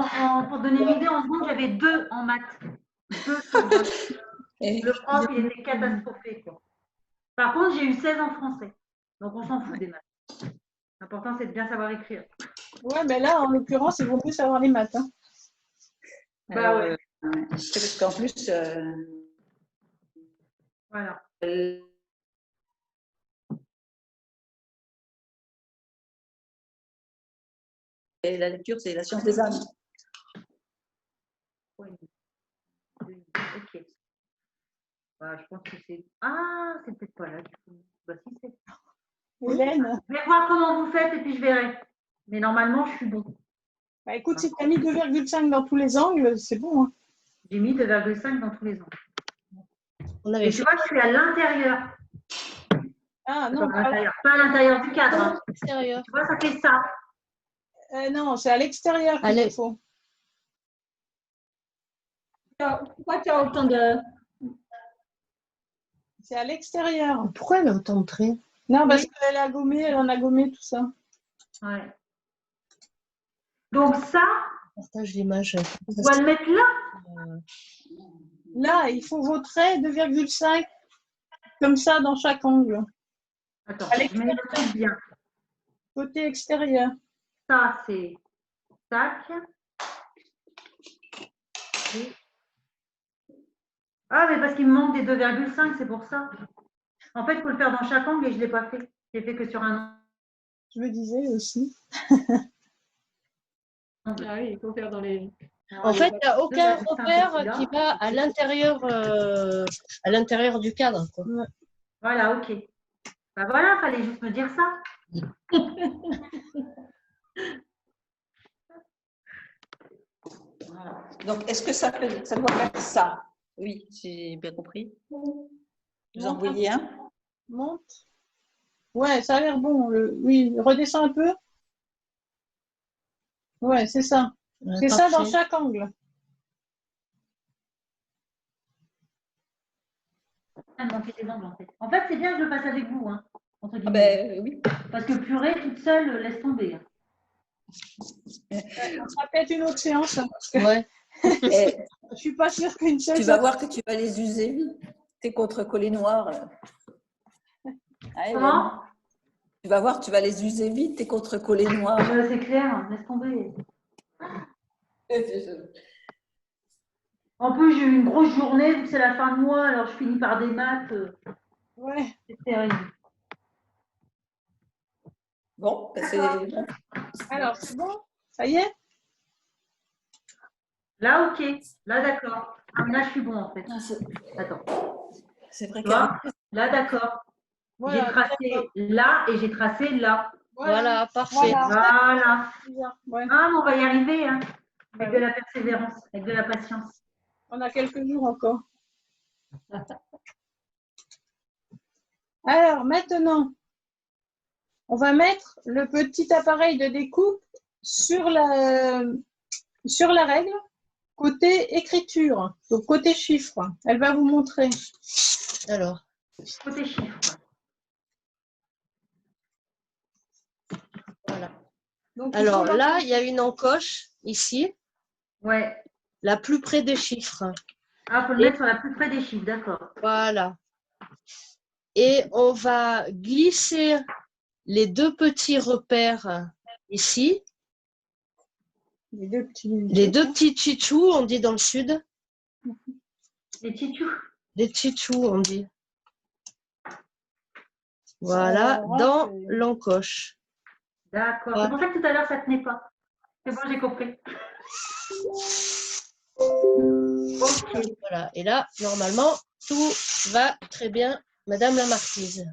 Pour donner une idée, en seconde, j'avais 2 en maths. 2 sur 20. Le prof, il était catastrophé. Quoi. Par contre, j'ai eu 16 en français. Donc, on s'en fout des maths. L'important, c'est de bien savoir écrire. Ouais, mais là, en l'occurrence, il vaut mieux savoir les maths. Hein. Bah ouais. Parce qu'en plus, Voilà. la lecture, c'est la science des âmes. Ouais. Ok. Bah, je pense que c'est. Ah, c'est peut-être pas là. Bah, si, c'est. Hélène, Je vais voir comment vous faites et puis je verrai. Mais normalement, je suis bon. bah, écoute, si tu as mis 2,5 dans tous les angles, c'est bon. Hein. J'ai mis 2,5 dans tous les angles. On avait Et tu vois, je suis à l'intérieur. Ah non, Pas à l'intérieur du cadre. Hein. l'extérieur. Tu vois, ça fait ça. non, c'est à l'extérieur qu'il Allez. faut. Pourquoi tu as autant de… C'est à l'extérieur. Pourquoi elle entend très? Non, parce Oui. qu'elle a gommé, elle en a gommé tout ça. Ouais. Donc ça, Partage l'image. on va le mettre là. Là, il faut vos traits 2,5 comme ça dans chaque angle. Attends, je mets le truc bien. Côté extérieur. Ça, c'est tac. Et- Ah, mais parce qu'il me manque des 2,5, c'est pour ça. En fait, il faut le faire dans chaque angle et je ne l'ai pas fait. J'ai fait que sur un angle. Je me disais aussi. Ah oui, il faut faire dans les… En fait, il n'y a aucun 2,5 repère celui-là. qui va à l'intérieur du cadre. Quoi. Voilà, ok. Ben voilà, il fallait juste me dire ça. Voilà. Donc, est-ce que ça doit faire ça? Oui, j'ai bien compris. Vous en voyez un? Monte. Ouais, ça a l'air bon. Oui, redescends un peu. Ouais, c'est ça. C'est ça dans chaque angle. Manquer des angles, en fait. En fait, c'est bien que je le fasse avec vous, hein, entre Ah guillemets. ben oui. Parce que purée, toute seule, laisse tomber. Hein. On fera peut-être une autre séance. Hein, parce que Ouais. je suis pas sûre qu'une seule. Tu vas voir que tu vas les user vite. Tes contre-collés noirs. Ah, Comment? tu vas voir, tu vas les user vite, tes contre-collés noirs. C'est clair, laisse tomber. En plus, j'ai eu une grosse journée, vu que c'est la fin de mois, alors je finis par des maths. Ouais. C'est terrible. Bon, ben c'est… Alors, c'est bon? Ça y est? Là, ok. Là, d'accord. Là, je suis bon, en fait. Attends. C'est vrai Tu qu'il y a… vois? Là, d'accord. Voilà, J'ai tracé là et j'ai tracé là. Voilà, parfait. Voilà. Ouais. Ah, mais on va y arriver, hein. Bah Avec de la persévérance, avec de la patience. On a quelques jours encore. Alors, maintenant, on va mettre le petit appareil de découpe sur la règle, côté écriture, donc côté chiffre. Elle va vous montrer. Alors, Côté chiffres. voilà. Donc, Alors là, il y a une encoche ici, Ouais. la plus près des chiffres. Ah, faut le mettre sur la plus près des chiffres, d'accord. Voilà. Et on va glisser les deux petits repères ici. les deux petits tchitchous, on dit dans le sud. Les tchitchous. Les tchitchous, on dit. Voilà, dans l'encoche. D'accord. C'est pour ça que tout à l'heure, ça ne tenait pas. C'est bon, j'ai compris. Ok. Voilà. Et là, normalement, tout va très bien, Madame la Marquise.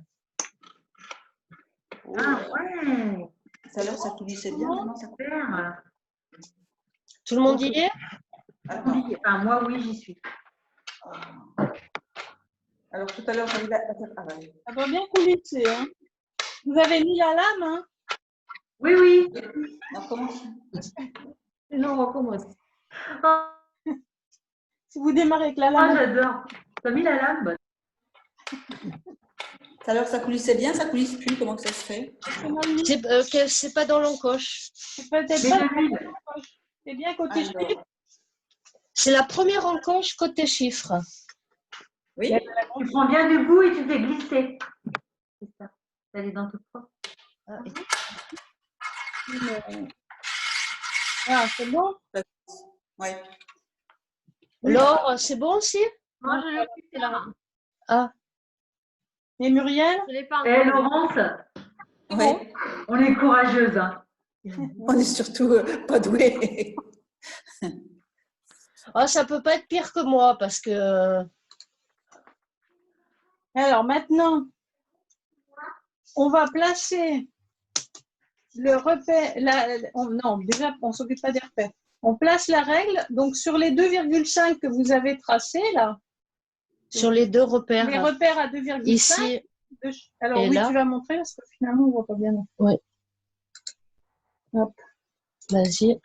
Ah ouais. Tout à l'heure, ça coulissait bien, maintenant ça coule. Super. Tout le monde y est? Enfin, moi, oui, j'y suis. Alors, tout à l'heure, j'avais la… Ah, ouais. Ça va bien coulisser. Hein. Vous avez mis la lame, hein? Oui, oui. On commence. Sinon, on recommence. Si vous démarrez avec la Ah, lame. j'adore. Tu as mis la lame? Tout à l'heure, ça coulissait bien, ça coulisse plus. Comment que ça se fait? C'est pas dans l'encoche. C'est peut-être Mais pas de l'huile. C'est bien côté chiffre. C'est la première encoche côté chiffre. Oui. Tu prends bien du bout et tu fais glisser. C'est ça. Tu as les dents toutes propres. Ah, c'est bon? Oui. Laure, c'est bon aussi? Moi, je l'ai c'est là. Ah, Et Muriel? Je l'ai pas Eh, encore. Laurence, Oui. on est courageuse. Hein. On est surtout pas doués. oh, ça peut pas être pire que moi parce que Alors maintenant, on va placer le repère. Non, déjà, on ne s'occupe pas des repères. On place la règle, donc sur les 2,5 que vous avez tracés là. Sur les deux repères. Les repères à 2,5. Ici. Alors et oui, là. tu vas montrer parce que finalement on ne voit pas bien. Oui. Hop. Vas-y.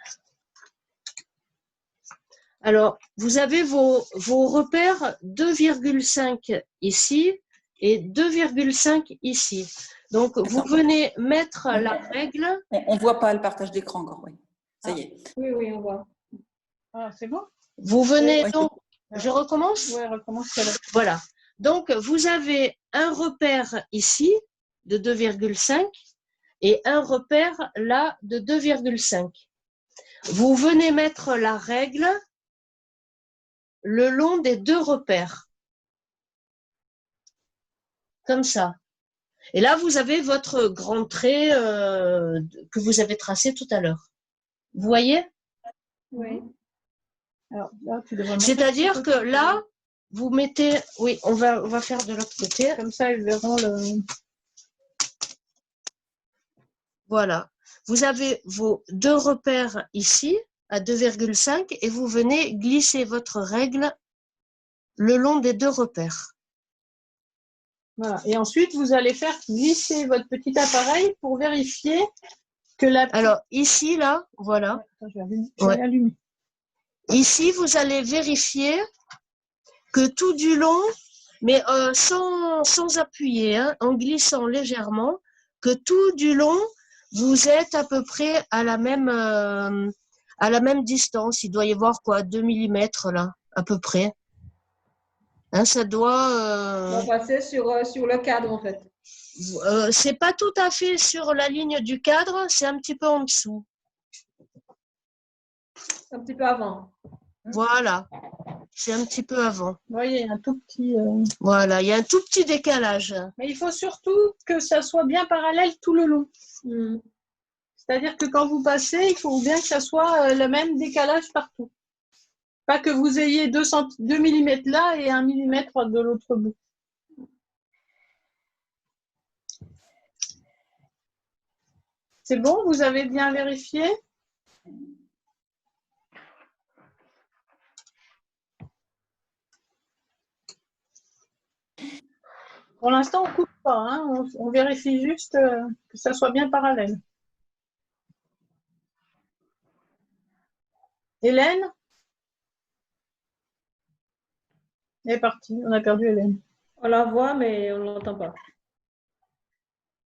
Alors, vous avez vos repères 2,5 ici et 2,5 ici. Donc, vous venez mettre la règle. On ne voit pas le partage d'écran encore, oui. Ça y est. Oui, oui, on voit. Ah, c'est bon? Vous venez Oui. donc. Je recommence? Oui, recommence. Voilà. Donc, vous avez un repère ici de 2,5 et un repère là de 2,5. Vous venez mettre la règle le long des deux repères. Comme ça. Et là, vous avez votre grand trait que vous avez tracé tout à l'heure. Vous voyez? Oui. Alors, là, tu devrais C'est-à-dire que là, vous mettez... Oui, on va faire de l'autre côté. Comme ça, ils verront le... Voilà. Vous avez vos deux repères ici, à 2,5, et vous venez glisser votre règle le long des deux repères. Voilà. Et ensuite, vous allez faire glisser votre petit appareil pour vérifier que la... Alors, ici, là, voilà. Ouais, attends, je vais allumer. Ici, vous allez vérifier que tout du long, mais sans appuyer, hein, en glissant légèrement, que tout du long, vous êtes à peu près à la même distance. Il doit y avoir quoi, 2 mm là, à peu près. Hein, ça doit... On va passer sur le cadre, en fait. c'est pas tout à fait sur la ligne du cadre, c'est un petit peu en dessous. Un petit peu avant. Voilà, c'est un petit peu avant. Vous voyez, il y a un tout petit... Voilà, il y a un tout petit décalage. Mais il faut surtout que ça soit bien parallèle tout le long. C'est-à-dire que quand vous passez, il faut bien que ça soit le même décalage partout. Pas que vous ayez 2 mm là et 1 mm de l'autre bout. C'est bon? Vous avez bien vérifié? Pour l'instant, on ne coupe pas. Hein. On vérifie juste que ça soit bien parallèle. Hélène? Elle est partie. On a perdu Hélène. On la voit, mais on ne l'entend pas.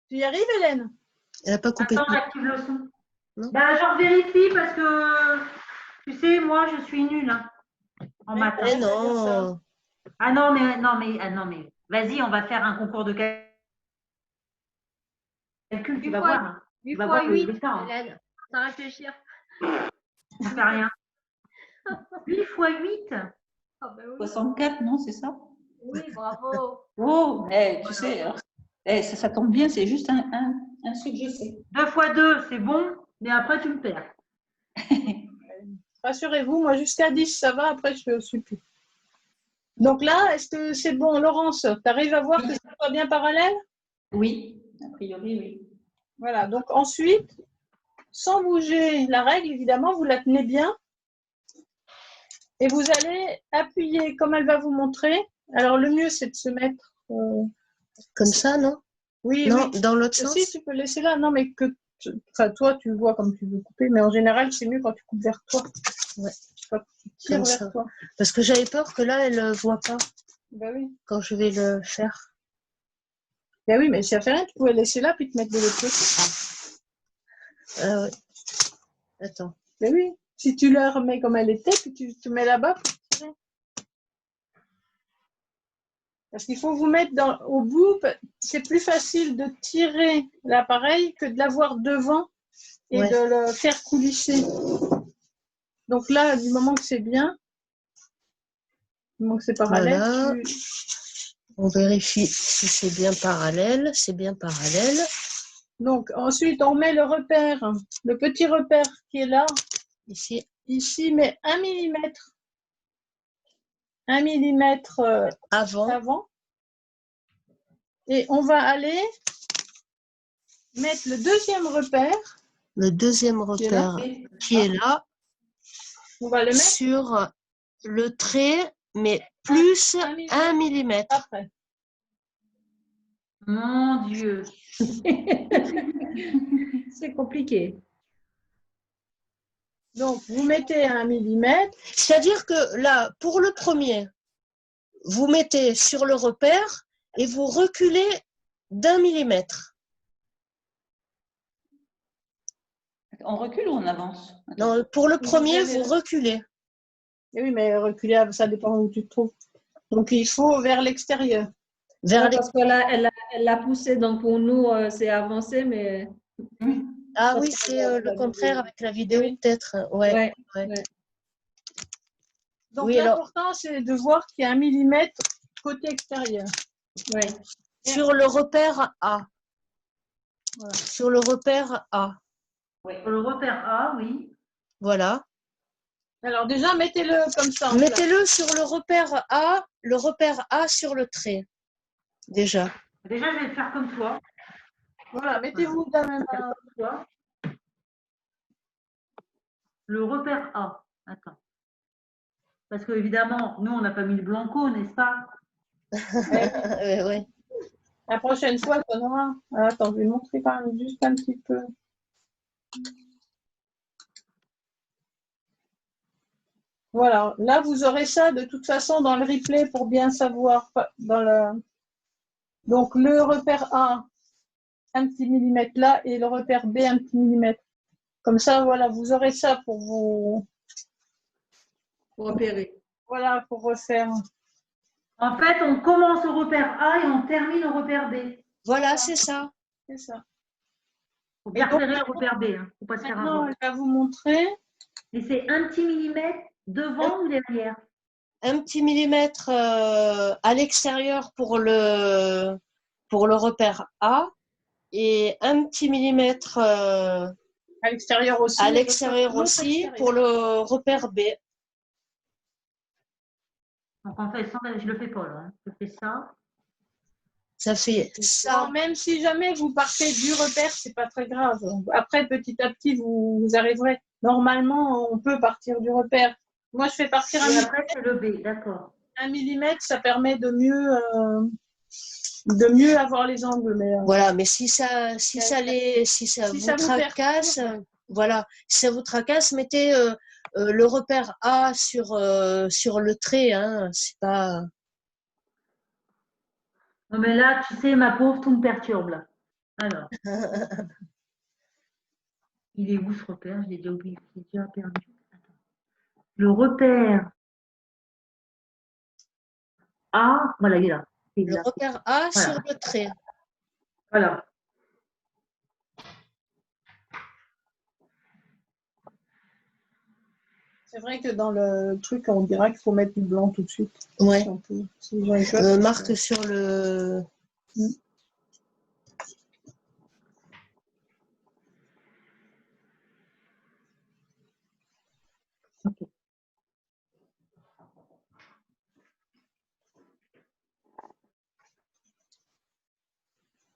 Tu y arrives, Hélène? Elle n'a pas coupé. Attends, j'active le son. Non. Ben, j'en vérifie parce que, tu sais, moi, je suis nulle hein, en maths. Eh non. Ah non, mais vas-y, on va faire un concours de calcul, tu vas voir. Hein. 8 va fois voir le 8, résultat, hein. Hélène, sans réfléchir. On fait rien. 8 fois 8. Ah ben oui. 64, non, c'est ça? Oui, bravo. Oh, tu sais, alors, ça tombe bien, c'est juste un truc que je sais. 2 fois 2, c'est bon, mais après, tu me perds. Rassurez-vous, moi, jusqu'à 10, ça va. Après, je ne suis plus. Donc là, est-ce que c'est bon, Laurence? Tu arrives à voir que ça soit bien parallèle? Oui, a priori, oui. Voilà, donc ensuite, sans bouger la règle, évidemment, vous la tenez bien. Et vous allez appuyer comme elle va vous montrer. Alors, le mieux, c'est de se mettre... Comme ça, non? Oui, non, oui. dans l'autre sens? Si, tu peux laisser là. Non, mais que... Enfin, toi, tu vois comme tu veux couper. Mais en général, c'est mieux quand tu coupes vers toi. Ouais. Quand tu tires Comme vers ça. toi. Parce que j'avais peur que là, elle ne voit pas Ben oui. quand je vais le faire. Ben oui, mais ça fait rien. Tu pouvais laisser là puis te mettre de l'autre côté. Ouais. Attends. Ben oui. Si tu la remets comme elle était, puis tu te mets là-bas pour tirer. Parce qu'il faut vous mettre au bout. C'est plus facile de tirer l'appareil que de l'avoir devant et de le faire coulisser. Donc là, du moment que c'est bien, du moment que c'est parallèle, voilà. On vérifie si c'est bien parallèle. C'est bien parallèle. Donc ensuite, on met le repère, le petit repère qui est là, ici, mais 1 mm. 1 mm avant. Et on va aller mettre le deuxième repère. Le deuxième repère qui est là. On va le mettre sur le trait, mais plus 1 millimètre. après. Mon Dieu. C'est compliqué. Donc, vous mettez 1 millimètre. C'est-à-dire que là, pour le premier, vous mettez sur le repère et vous reculez d'1 millimètre. On recule ou on avance? Non, pour le premier, vous reculez. Et oui, mais reculer, ça dépend où tu te trouves. Donc, il faut vers l'extérieur. Vers Parce que là, elle l'a poussé, donc pour nous, c'est avancé, mais. Ah oui, c'est le contraire avec la vidéo, peut-être. Ouais. Donc, Oui, alors- l'important, c'est de voir qu'il y a 1 millimètre côté extérieur. Ouais. Sur le repère A. Voilà. Sur le repère A. Pour le repère A, oui. Voilà. Alors, déjà, mettez-le comme ça. en Mettez-le sur le repère A sur le trait. Déjà. Déjà, je vais le faire comme toi. place. Voilà, mettez-vous de la même Comme toi. Le repère A. Attends. Parce que évidemment, nous, on n'a pas mis le blanco, n'est-ce pas? Ouais. La prochaine fois, ça aura. Attends, je vais montrer quand même juste un petit peu. Voilà, là, vous aurez ça de toute façon dans le replay pour bien savoir. Donc, le repère A, un petit millimètre là, et le repère B, un petit millimètre. Comme ça, voilà, vous aurez ça pour vous. Pour repérer. Voilà, pour refaire. En fait, on commence au repère A et on termine au repère B. Voilà, c'est ça. C'est ça. Il faut bien Et donc, repérer le repère B. Il ne faut pas se faire Maintenant, avoir. je vais vous montrer. Et c'est un petit millimètre devant ou derrière? Un petit millimètre à l'extérieur pour le repère A et un petit millimètre À l'extérieur aussi. à l'extérieur L'autre aussi extérieur. pour le repère B. Donc, en fait, je le fais pas là. Je fais ça. Ça fait ça. Non, même si jamais vous partez du repère, c'est pas très grave. Après, petit à petit, vous arriverez. Normalement, on peut partir du repère. Moi, je fais partir Et après, c'est le B. D'accord. 1 millimètre, ça permet de mieux avoir les angles. Mais, Voilà, mais si ça vous tracasse, voilà, si ça vous tracasse, mettez le repère A sur le trait, hein, c'est pas. Non, mais là, tu sais, ma pauvre, tout me perturbe là. Alors. Il est où ce repère? Je l'ai déjà oublié. Je l'ai déjà perdu. Attends. Le repère A, voilà, il est là. Il est Le là. repère A Voilà. sur le trait. Voilà. c'est vrai que dans le truc, on dira qu'il faut mettre du blanc tout de suite. Ouais. Si les gens y peuvent. Marque sur le. Okay.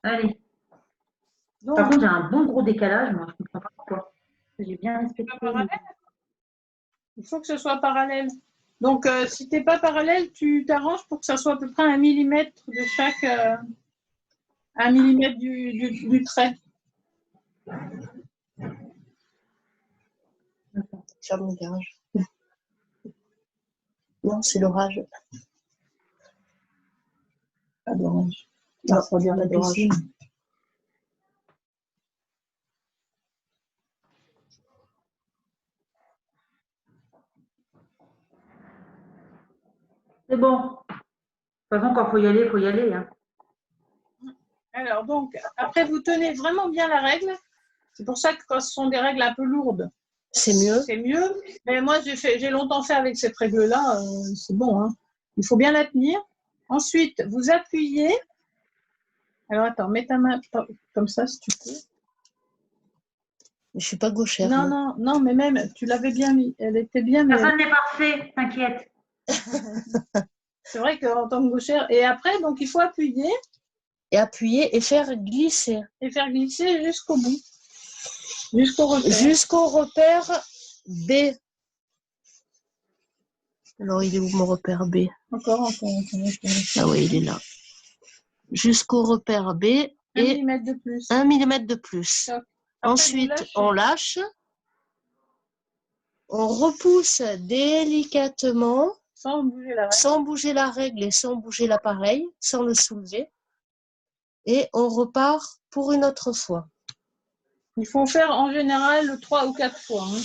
Allez. Donc, Par contre, j'ai un bon gros décalage, moi, je ne comprends pas pourquoi. J'ai bien respecté. il faut que ce soit parallèle. Donc, si tu n'es pas parallèle, tu t'arranges pour que ça soit à peu près 1 millimètre de chaque 1 millimètre du trait. Sur mon garage. Non, c'est l'orage. Pas d'orange. Non, ça veut dire la d'orage. piscine. C'est bon. De toute façon, quand il faut y aller, il faut y aller. Hein. Alors, donc, après, vous tenez vraiment bien la règle. C'est pour ça que quand ce sont des règles un peu lourdes, c'est mieux. C'est mieux. Mais moi, j'ai longtemps fait avec cette règle-là. C'est bon. Hein. Il faut bien la tenir. Ensuite, vous appuyez. Alors, attends, mets ta main comme ça, si tu peux. Je ne suis pas gauchère. Non, mais même, tu l'avais bien mis. Elle était bien mise. Personne n'est parfait, t'inquiète. C'est vrai qu'en tant que gauchère. Et après, donc, il faut appuyer. Et appuyer et faire glisser. Et faire glisser jusqu'au bout. Jusqu'au repère. Jusqu'au repère B. Alors, il est où mon repère B? Encore. Ah oui, il est là. Jusqu'au repère B et 1 mm de plus. 1 mm de plus. Toc. Après, Ensuite, vous on lâche. On repousse délicatement, sans bouger la règle. sans bouger la règle et sans bouger l'appareil, sans le soulever. Et on repart pour une autre fois. Il faut faire en général 3 ou 4 fois. Hein,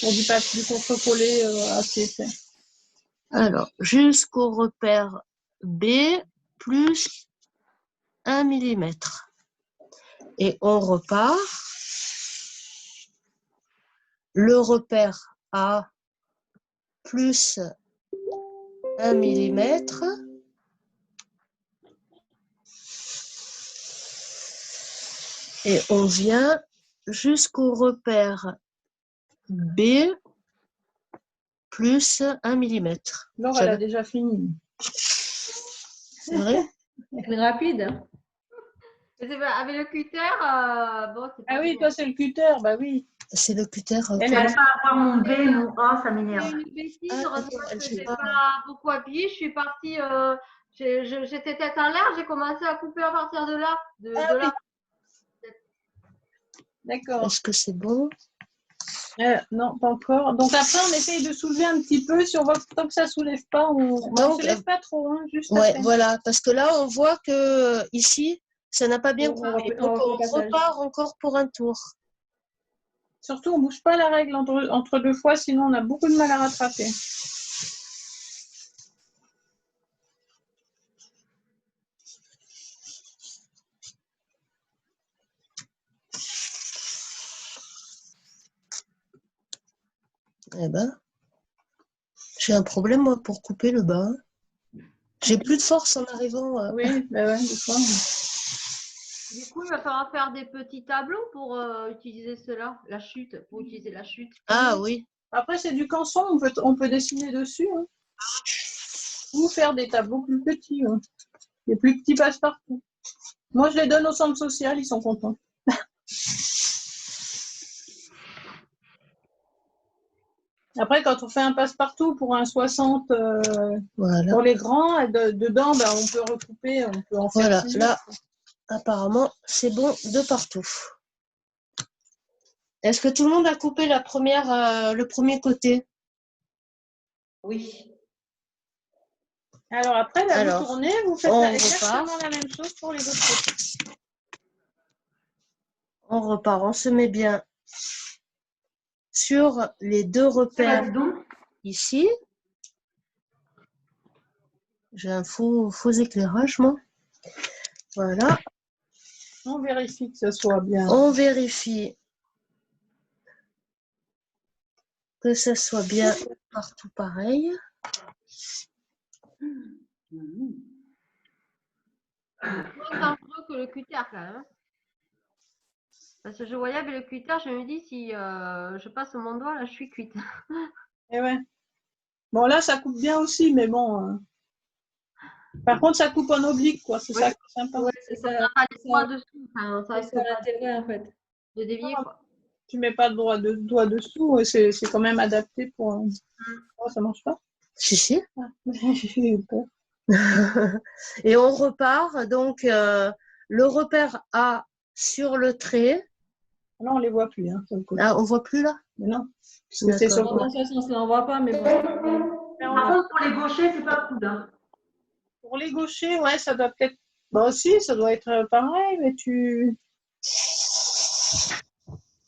pour du contre-collé assez épais. Alors, jusqu'au repère B plus 1 mm. Et on repart. Le repère A plus 1 mm. Et on vient jusqu'au repère B plus 1 mm. Laure, elle a déjà fini. C'est vrai? C'est rapide. Je sais pas, avec le cutter, bon, c'est pas Ah oui, bon. toi, c'est le cutter, bah oui. C'est le cutter. Elle Je n'arrive pas à avoir mon B, mon A, ça m'énerve. C'est une bêtise, Ah, heureusement attends, elle que fait j'ai pas. pas beaucoup appuyé. Je suis partie, j'étais tête en l'air, j'ai commencé à couper à partir de là. De Ah là. D'accord. Est-ce que c'est bon? Non, pas encore. Donc après, on essaye de soulever un petit peu. Si on voit que tant que ça ne soulève pas, on ne soulève pas trop. Hein, juste Ouais, après. voilà, parce que là, on voit que ici, ça n'a pas bien On coupé. refait- Donc, on on refait le passage. repart encore pour un tour. Surtout, on ne bouge pas la règle entre deux fois, sinon on a beaucoup de mal à rattraper. Eh ben, j'ai un problème, moi, pour couper le bas. J'ai plus de force en arrivant. Oui, bah ouais, des fois. Du coup, il va falloir faire des petits tableaux pour utiliser cela, la chute, pour utiliser la chute. Ah oui. Après, c'est du canson, on peut dessiner dessus. Hein. Ou faire des tableaux plus petits. Hein. Les plus petits passe-partout. Moi, je les donne au centre social, ils sont contents. Après, quand on fait un passe-partout pour un 60, Voilà. pour les grands, dedans, ben, on peut recouper, on peut en faire Voilà, plusieurs. là, apparemment, c'est bon de partout. Est-ce que tout le monde a coupé le premier côté? Oui. Alors après, là, vous tournez, vous faites exactement la même chose pour les autres côtés. On repart, on se met bien sur les deux repères ici. J'ai un faux éclairage, moi. Voilà. On vérifie que ce soit bien. On vérifie que ce soit bien partout pareil. C'est moins dangereux que le cutter quand même. Parce que je voyais avec le cutter, je me dis si je passe mon doigt, là, je suis cuite. Et ouais. Bon, là, ça coupe bien aussi, mais bon. Par contre, ça coupe en oblique, quoi. C'est ça qui est sympa. Ouais, c'est ça. On n'a pas les doigts dessous. Enfin, ça risque C'est pas l'intérêt, en fait. de dévier, quoi. Tu mets pas de doigt dessous, c'est quand même adapté pour. Oh, ça marche pas. Si, si. Ah, j'ai eu peur. Et on repart. Donc, le repère A sur le trait. Là, on les voit plus. Hein, sur le côté. Ah, on voit plus là? Mais non. Parce que c'est sur le Dans côté. ce sens-là, on ne voit pas, mais bon. Par contre, pour les gauchers, c'est pas cool. Hein. Pour les gauchers, ouais, ça doit peut-être. Bah aussi, ça doit être pareil, mais tu.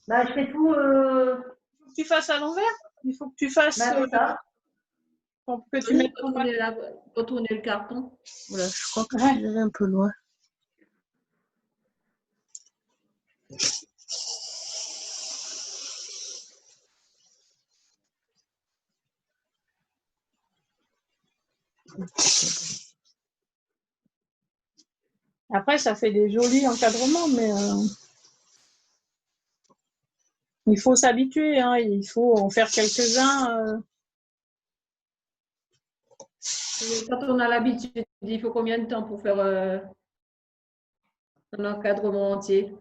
Bah, je fais tout. Il faut que tu fasses à l'envers. Il faut que tu fasses. Bah, c'est ça. Pour que tu mettes ton Retourner le carton. Voilà, je crois que je suis allée un peu loin. Après, ça fait des jolis encadrements, mais il faut s'habituer. Hein, il faut en faire quelques-uns. Quand on a l'habitude, il faut combien de temps pour faire un encadrement entier?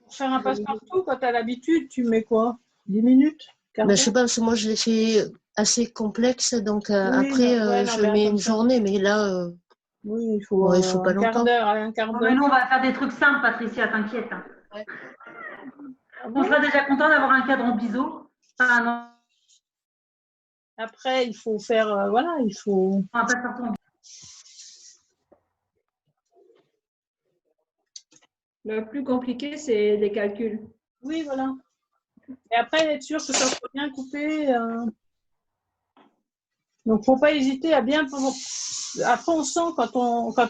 Pour faire un passe-partout, quand tu as l'habitude, tu mets quoi? 10 minutes? Ben, je sais pas, parce que moi, je l'ai fait assez complexe, donc Oui, après, ouais, non, je mais mets comme une ça. journée, mais là, Oui, il faut, il faut pas un quart longtemps. d'heure, un quart Bon, d'heure. mais nous, on va faire des trucs simples, Patricia, t'inquiète. Hein. Ouais. Ah On bon? sera déjà content d'avoir un cadre en biseau. Ah non, Après, il faut faire, voilà, il faut. on va pas faire tout en biseau. Le plus compliqué, c'est les calculs. Oui, voilà. Et après, être sûr que ça soit bien coupé. Donc, faut pas hésiter à bien. Après, on sent quand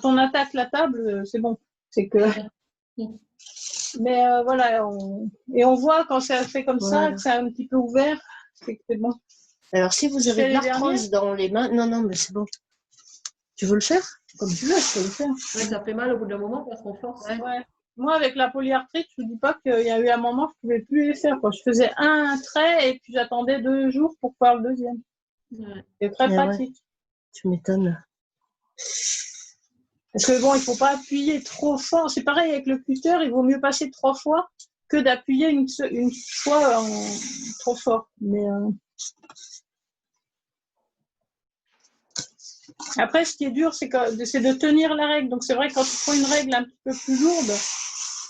on attaque la table, c'est bon. C'est que. Mais voilà, et on voit quand ça fait comme ça, Voilà. que c'est un petit peu ouvert, c'est que c'est bon. Alors, si vous Je avez fais de les l'arthrose dans les mains, non, mais c'est bon. Tu veux le faire? Comme tu veux, je peux le faire. Ouais, ça fait mal au bout d'un moment parce qu'on force. Ouais. Ouais. Moi, avec la polyarthrite, je ne dis pas qu'il y a eu un moment, je ne pouvais plus les faire. Quoi. Je faisais un trait et puis j'attendais 2 jours pour faire le deuxième. Ouais. C'est très Ah ouais. pratique. Tu m'étonnes. Parce que bon, il ne faut pas appuyer trop fort. C'est pareil avec le cutter, il vaut mieux passer 3 fois que d'appuyer une fois trop fort. Mais après, ce qui est dur, c'est de tenir la règle. Donc c'est vrai que quand tu prends une règle un petit peu plus lourde,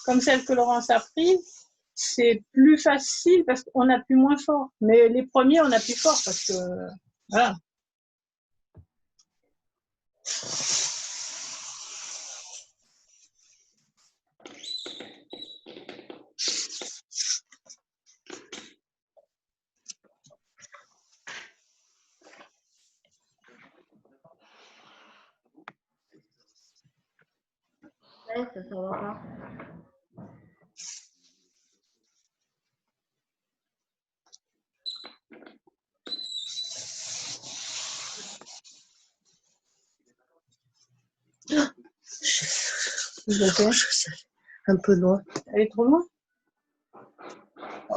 comme celle que Laurence a prise, c'est plus facile parce qu'on appuie moins fort. Mais les premiers, on appuie fort parce que voilà. Ouais, ça va pas. Un peu loin. Elle est trop loin.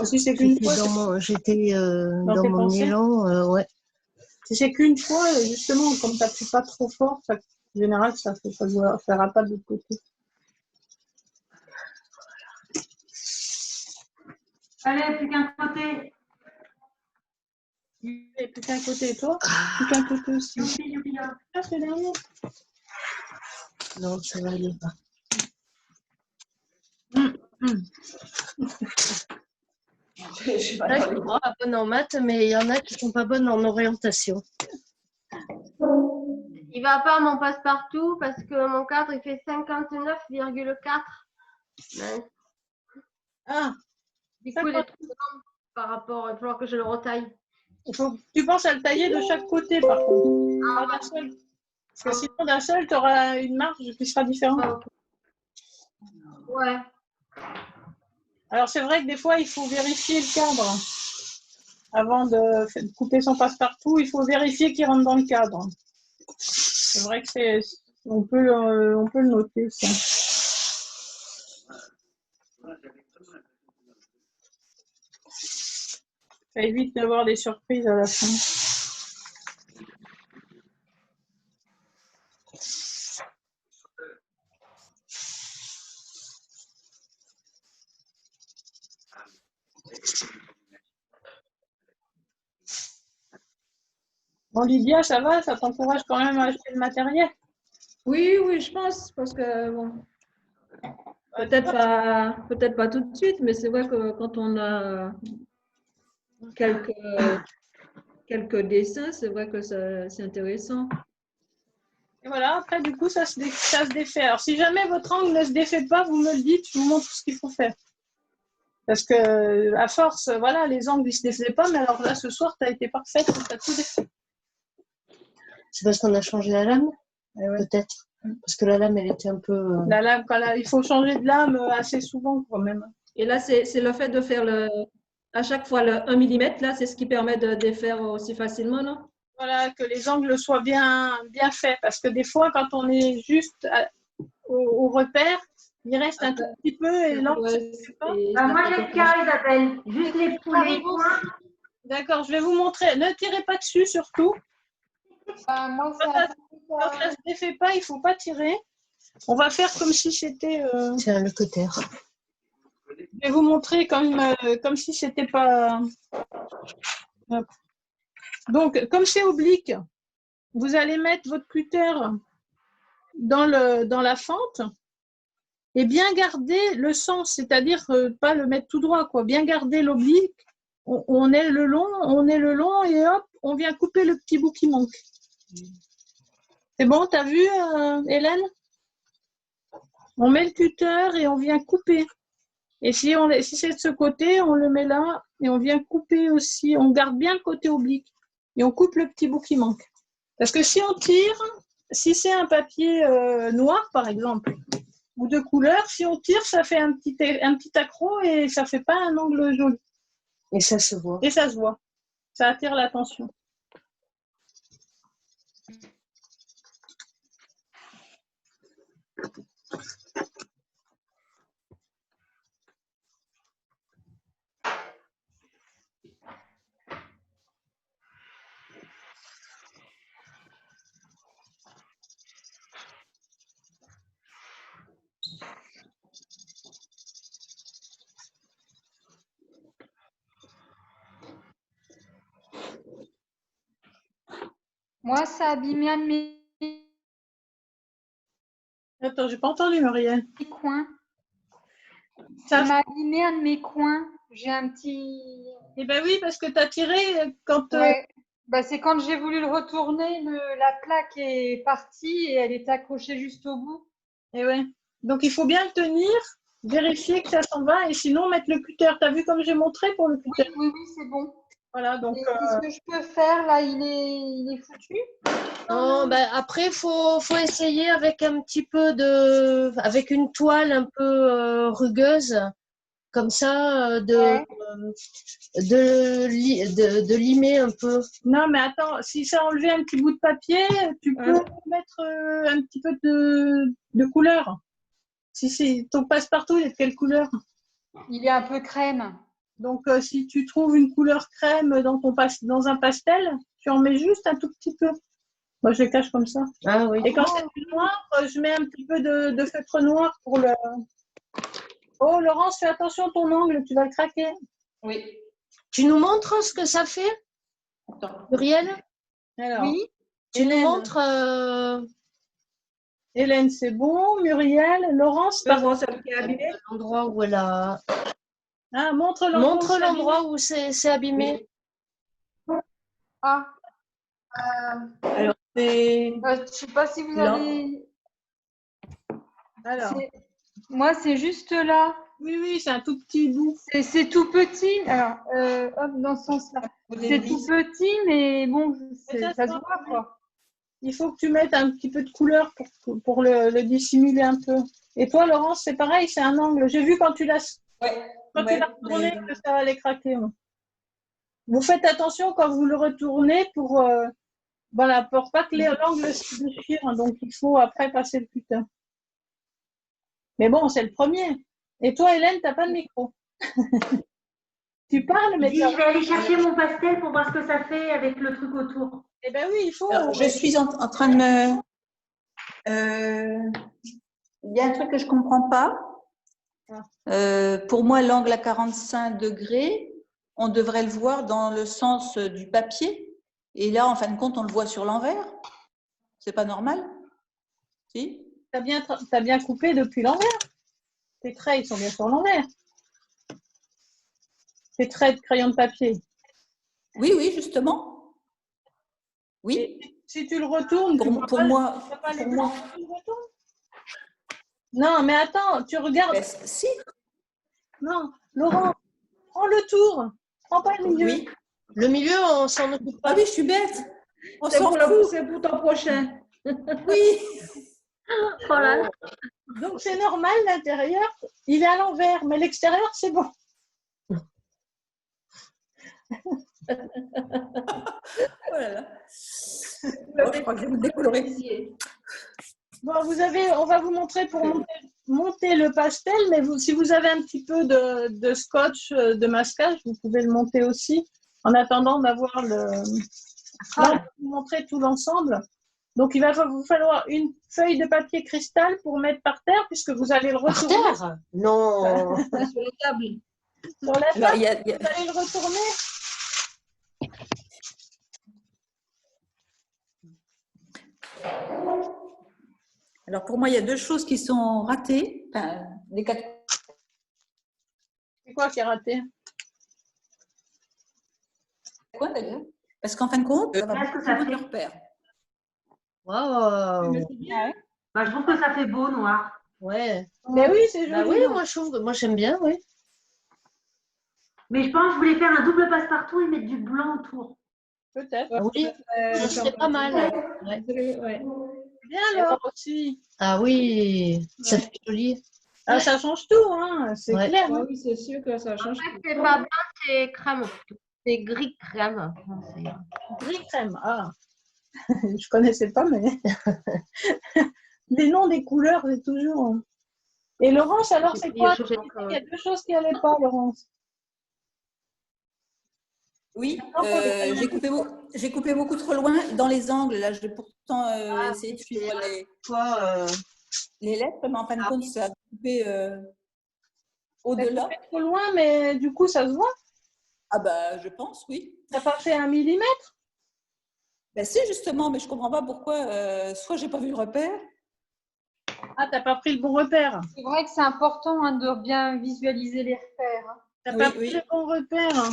Si c'est qu'une fois, J'étais dans dans tes mon pensées. élan, ouais. Si c'est qu'une fois, justement, comme tu n'appuies pas trop fort, en général, ça ne fera pas de l'autre côté. Allez, plus qu'un côté. Et plus qu'un côté, et toi? Plus qu'un côté aussi. Youpi, youpi, youpi. Ah, c'est dernier. Non, ça va aller pas. Je suis pas Là, je dans suis les- pas bonne en maths, mais il y en a qui sont pas bonnes en orientation. Il va pas mon passe-partout parce que mon cadre il fait 59,4. Ouais. Ah, Du coup, il est trop grand par rapport. Il va falloir que je le retaille. tu penses à le tailler de chaque côté, par contre. Pas d'un seul. Parce que sinon, d'un seul, tu auras une marge qui sera différente. Ouais. Alors, c'est vrai que des fois, il faut vérifier le cadre. Avant de couper son passe-partout, il faut vérifier qu'il rentre dans le cadre. C'est vrai que on peut le noter, ça. Ça évite d'avoir des surprises à la fin. Bon, Lydia, ça va? Ça t'encourage quand même à acheter le matériel? Oui, oui, je pense, parce que bon, peut-être pas tout de suite, mais c'est vrai que quand on a quelques dessins, c'est vrai que c'est intéressant. Et voilà, après, du coup, ça se défait. Alors, si jamais votre angle ne se défait pas, vous me le dites, je vous montre ce qu'il faut faire. Parce que, à force, voilà, les angles, ils se défaisaient pas, mais alors là, ce soir, tu as été parfaite, tu as tout défait. C'est parce qu'on a changé la lame? Ouais. Peut-être. Parce que la lame, elle était un peu... La lame, il faut changer de lame assez souvent, quand même. Et là, c'est le fait de faire à chaque fois le 1 mm, là, c'est ce qui permet de défaire aussi facilement, non? Voilà, que les angles soient bien faits. Parce que des fois, quand on est juste au repère, il reste un tout petit peu et l'angle ne se fait pas. Moi, j'ai le cas, Isabelle. Juste les points. D'accord, je vais vous montrer. Ne tirez pas dessus, surtout. Moi, Quand ça ne se défait pas, il ne faut pas tirer. On va faire comme si c'était... Tiens, le cutter. Je vais vous montrer comme si c'était pas... Hop. Donc, comme c'est oblique, vous allez mettre votre cutter dans la fente et bien garder le sens, c'est-à-dire pas le mettre tout droit, quoi. Bien garder l'oblique. On est le long et hop, on vient couper le petit bout qui manque. C'est bon, t'as vu, Hélène? On met le cutter et on vient couper. Et si c'est de ce côté, on le met là et on vient couper aussi. On garde bien le côté oblique et on coupe le petit bout qui manque. Parce que si on tire, si c'est un papier noir, par exemple, ou de couleur, si on tire, ça fait un petit accroc et ça fait pas un angle joli. Et ça se voit. Et ça se voit. Ça attire l'attention. Moi, ça a abîmé un de mes Attends, j'ai pas entendu, Muriel. coins. Ça Ça m'a abîmé un de mes coins. J'ai un petit... Eh ben oui, parce que tu as tiré quand... Ouais. Bah, c'est quand j'ai voulu le retourner, la plaque est partie et elle est accrochée juste au bout. Eh ouais. Donc, il faut bien le tenir, vérifier que ça s'en va et sinon mettre le cutter. Tu as vu comme j'ai montré pour le cutter? Oui, c'est bon. Voilà, donc... Et qu'est-ce que je peux faire là? Il est foutu? Non, ben après, faut essayer avec avec une toile un peu rugueuse, comme ça, Ouais. de limer un peu. Non, mais attends, si ça a enlevé un petit bout de papier, tu peux mettre un petit peu de couleur. Si c'est ton passe-partout, il est de quelle couleur? Il est un peu crème. Donc, si tu trouves une couleur crème dans un pastel, tu en mets juste un tout petit peu. Moi, je les cache comme ça. Ah oui. Et quand c'est noir, je mets un petit peu de feutre noir pour le... Oh, Laurence, fais attention à ton angle, tu vas le craquer. Oui. Tu nous montres ce que ça fait, Attends. Muriel? Alors, Oui. Tu nous Hélène. montres Hélène, c'est bon. Muriel, Laurence, Je peux voir celle qui est abîmée. l'endroit où elle a... Ah, montre l'endroit où c'est abîmé. Ah. Alors, c'est... Je sais pas si vous Là. avez... Alors, Moi, c'est juste là. oui, c'est un tout petit bout. C'est tout petit. Alors, hop, dans ce sens-là. C'est tout petit, mais bon, ça se voit, quoi. Il faut que tu mettes un petit peu de couleur pour le dissimuler un peu. Et toi, Laurence, c'est pareil, c'est un angle. J'ai vu quand tu l'as tourné que ça allait craquer. Moi. Vous faites attention quand vous le retournez pour pas que l'angle se déchire. Donc, il faut après passer le cutter. Mais bon, c'est le premier. Et toi, Hélène, tu n'as pas de micro. Tu parles, mais Je vais aller chercher mon pastel pour voir ce que ça fait avec le truc autour. Eh bien oui, il faut. Alors, je suis en train de me... Il y a un truc que je ne comprends pas. Pour moi, l'angle à 45 degrés, on devrait le voir dans le sens du papier. Et là, en fin de compte, on le voit sur l'envers. C'est pas normal? Si? T'as bien coupé depuis l'envers. Tes traits, ils sont bien sur l'envers. Tes traits de crayon de papier. Oui, justement. Oui. Et si tu le retournes, Pour moi. Non, mais attends, tu regardes. Ben, si. Non, Laurent, prends le tour. Prends pas le milieu. Oui. Le milieu, on s'en occupe pas. Ah oui, je suis bête. On C'est s'en pour, fout. c'est pour ton prochain. Oui. Voilà. Donc c'est normal, l'intérieur, il est à l'envers, mais l'extérieur, c'est bon. Oh là là. Oh, je crois que je vais me décoloriser. Bon, on va vous montrer pour monter le pastel, mais si vous avez un petit peu de scotch, de masquage, vous pouvez le monter aussi, en attendant d'avoir le... Là, on va vous montrer tout l'ensemble. Donc, il va vous falloir une feuille de papier cristal pour mettre par terre, puisque vous allez le retourner. Par terre? Non. Sur la table. Sur la table, Alors, vous allez le retourner. Alors pour moi, il y a deux choses qui sont ratées. Enfin, les quatre C'est quoi qui est raté? coins d'ailleurs. Parce qu'en fin de compte, ça va Qu'est-ce que beaucoup ça moins fait? que le repère. Waouh. Bah, je trouve que ça fait beau noir. Ouais. Mais oui, c'est Bah joli. oui, moi j'aime bien, oui. Mais je pense que je voulais faire un double passe-partout et mettre du blanc autour. Peut-être. Ah oui, ça serait pas mal. Ouais. Ouais. Bien alors aussi. Ah oui, ça fait joli. Ah, ça change tout, hein. C'est Ouais. clair. Ah Hein. oui, c'est sûr que ça change. Après, c'est pas blanc, c'est crème. C'est gris crème. Non, Gris crème. Ah, je connaissais pas, mais les noms des couleurs, c'est toujours. Et Laurence, alors c'est quoi? Il y a deux choses qui n'allaient pas, Laurence. Oui, j'ai coupé beaucoup trop loin dans les angles. Là, je vais pourtant essayer de suivre les lettres, mais en fin de compte, ça a coupé au-delà. Trop loin, mais du coup, ça se voit. Ah bah, je pense, oui. T'as pas fait 1 millimètre? Ben, si, justement, mais je comprends pas pourquoi. Soit j'ai pas vu le repère. Ah, t'as pas pris le bon repère. C'est vrai que c'est important hein, de bien visualiser les repères. Hein. T'as Oui, pas pris oui. le bon repère.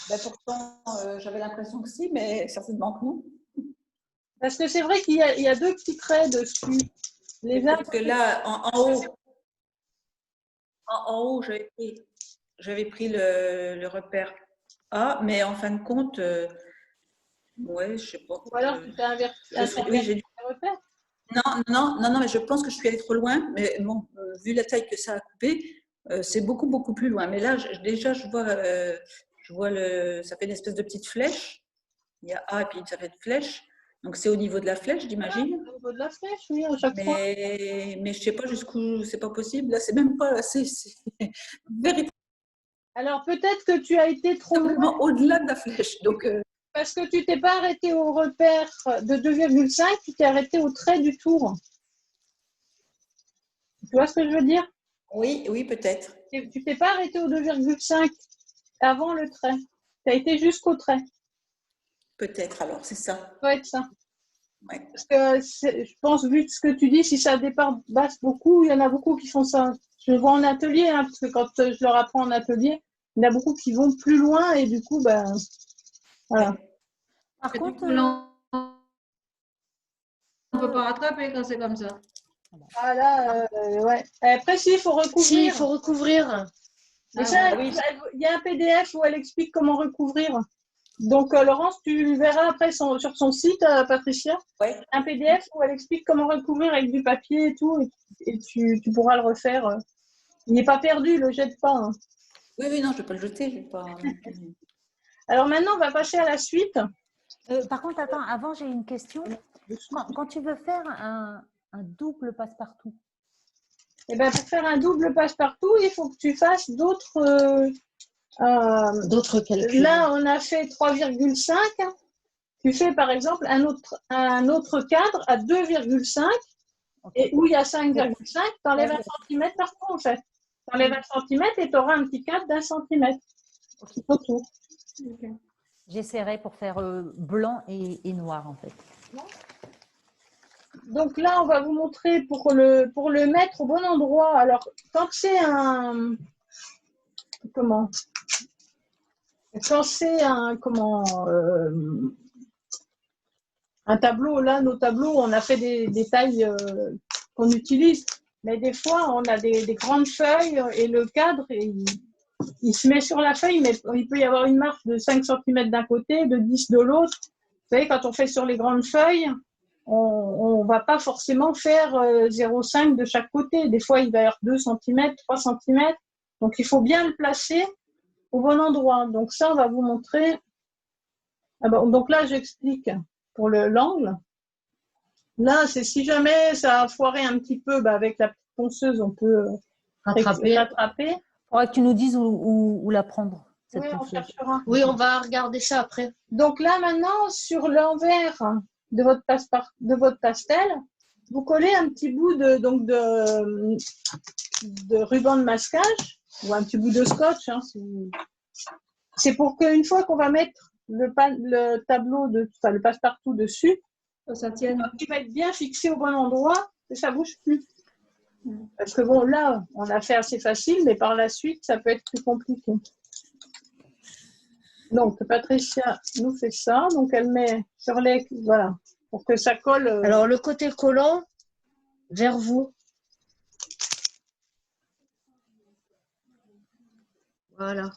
Ben, pourtant, j'avais l'impression que si, mais certainement que non. Parce que c'est vrai qu'il y a deux petits traits dessus. Les uns, Parce que là, en haut, j'avais pris le repère A, mais en fin de compte, ouais, je sais pas. ou alors tu t'es inverti Oui, j'ai dû. le repère. Non, mais je pense que je suis allée trop loin. Mais bon, vu la taille que ça a coupé, c'est beaucoup, beaucoup plus loin. Mais là, déjà, je vois ça fait une espèce de petite flèche. Il y a A et puis ça fait une flèche. Donc, c'est au niveau de la flèche, j'imagine. Au niveau de la flèche, oui, à chaque fois. Mais je sais pas jusqu'où c'est pas possible. Là, c'est même pas assez. C'est véritablement Alors peut-être que tu as été trop loin au-delà de la flèche. Donc, parce que tu t'es pas arrêté au repère de 2,5, tu t'es arrêté au trait du tour. Tu vois ce que je veux dire? oui, peut-être. Tu t'es pas arrêté au 2,5 avant le trait. Tu as été jusqu'au trait. Peut-être, alors, c'est ça. Ça doit être ça. Ouais. Parce que je pense, vu ce que tu dis, si ça dépasse beaucoup, il y en a beaucoup qui font ça. Je le vois en atelier, hein, parce que quand je leur apprends en atelier, il y en a beaucoup qui vont plus loin et du coup, ben, voilà. Par contre, On ne peut pas rattraper quand c'est comme ça. Voilà, ouais. Après, si, il faut recouvrir. Si, il faut recouvrir. Mais ça, il y a un PDF où elle explique comment recouvrir. Donc, Laurence, tu verras après sur son site, Patricia, un PDF où elle explique comment recouvrir avec du papier et tout, et tu pourras le refaire. Il n'est pas perdu, le jette pas. Hein. Oui, non, je ne vais pas le jeter. Je vais pas... Alors maintenant, on va passer à la suite. par contre, attends, avant, j'ai une question. Quand tu veux faire un double passe-partout, Eh ben, pour faire un double passe-partout, il faut que tu fasses d'autres calculs. Là, on a fait 3,5. Tu fais par exemple un autre cadre à 2,5 et où il y a 5,5, tu enlèves 1 cm partout en fait. Tu enlèves 1 cm et tu auras un petit cadre d'1 cm autour. Okay. j'essaierai pour faire blanc et noir en fait. Donc là, on va vous montrer pour le mettre au bon endroit. Alors, quand c'est un tableau, là, nos tableaux, on a fait des tailles qu'on utilise, mais des fois, on a des grandes feuilles et le cadre, il se met sur la feuille, mais il peut y avoir une marge de 5 cm d'un côté, de 10 de l'autre. Vous savez, quand on fait sur les grandes feuilles, on ne va pas forcément faire 0,5 de chaque côté. Des fois, il va y avoir 2 cm, 3 cm. Donc, il faut bien le placer au bon endroit. Donc, ça, on va vous montrer. Donc là, j'explique pour l'angle. Là, c'est si jamais ça a foiré un petit peu, avec la petite ponceuse, on peut rattraper. Il faudra que tu nous dises où la prendre. Oui, on cherchera. Oui, on va regarder ça après. Donc là, maintenant, sur l'envers de votre pastel, vous collez un petit bout de ruban de masquage ou un petit bout de scotch. Hein, c'est pour qu'une fois qu'on va mettre le tableau, le passe-partout dessus, Ça tienne. il va être bien fixé au bon endroit que ça bouge plus. Parce que bon, là, on a fait assez facile, mais par la suite, ça peut être plus compliqué. Donc, Patricia nous fait ça. Donc, elle met sur les... Voilà, pour que ça colle. Alors, le côté collant, vers vous. Voilà.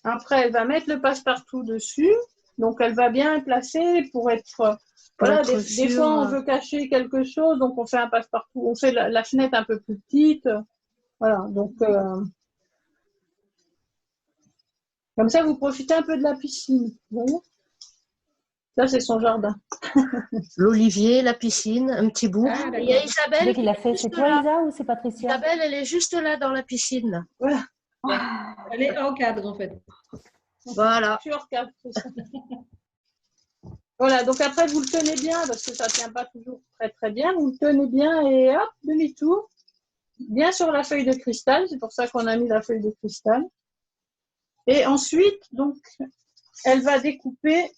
Après, elle va mettre le passe-partout dessus. Donc, elle va bien placer pour être... Voilà, des fois, on veut cacher quelque chose, donc on fait un passe-partout. On fait la fenêtre un peu plus petite. Voilà, donc... comme ça, vous profitez un peu de la piscine. Bon. Ça, c'est son jardin. L'olivier, la piscine, un petit bout. Ah, Et il y a Isabelle. Dès qu'il a fait, c'est toi, Isa, ou c'est Patricia? Isabelle, elle est juste là dans la piscine. Là. Voilà. Elle est en cadre, en fait. Voilà. Je suis hors cadre, c'est ça. Voilà, donc après, vous le tenez bien, parce que ça ne tient pas toujours très, très bien. Vous le tenez bien et hop, demi-tour. Bien sur la feuille de cristal. C'est pour ça qu'on a mis la feuille de cristal. Et ensuite, donc, elle va découper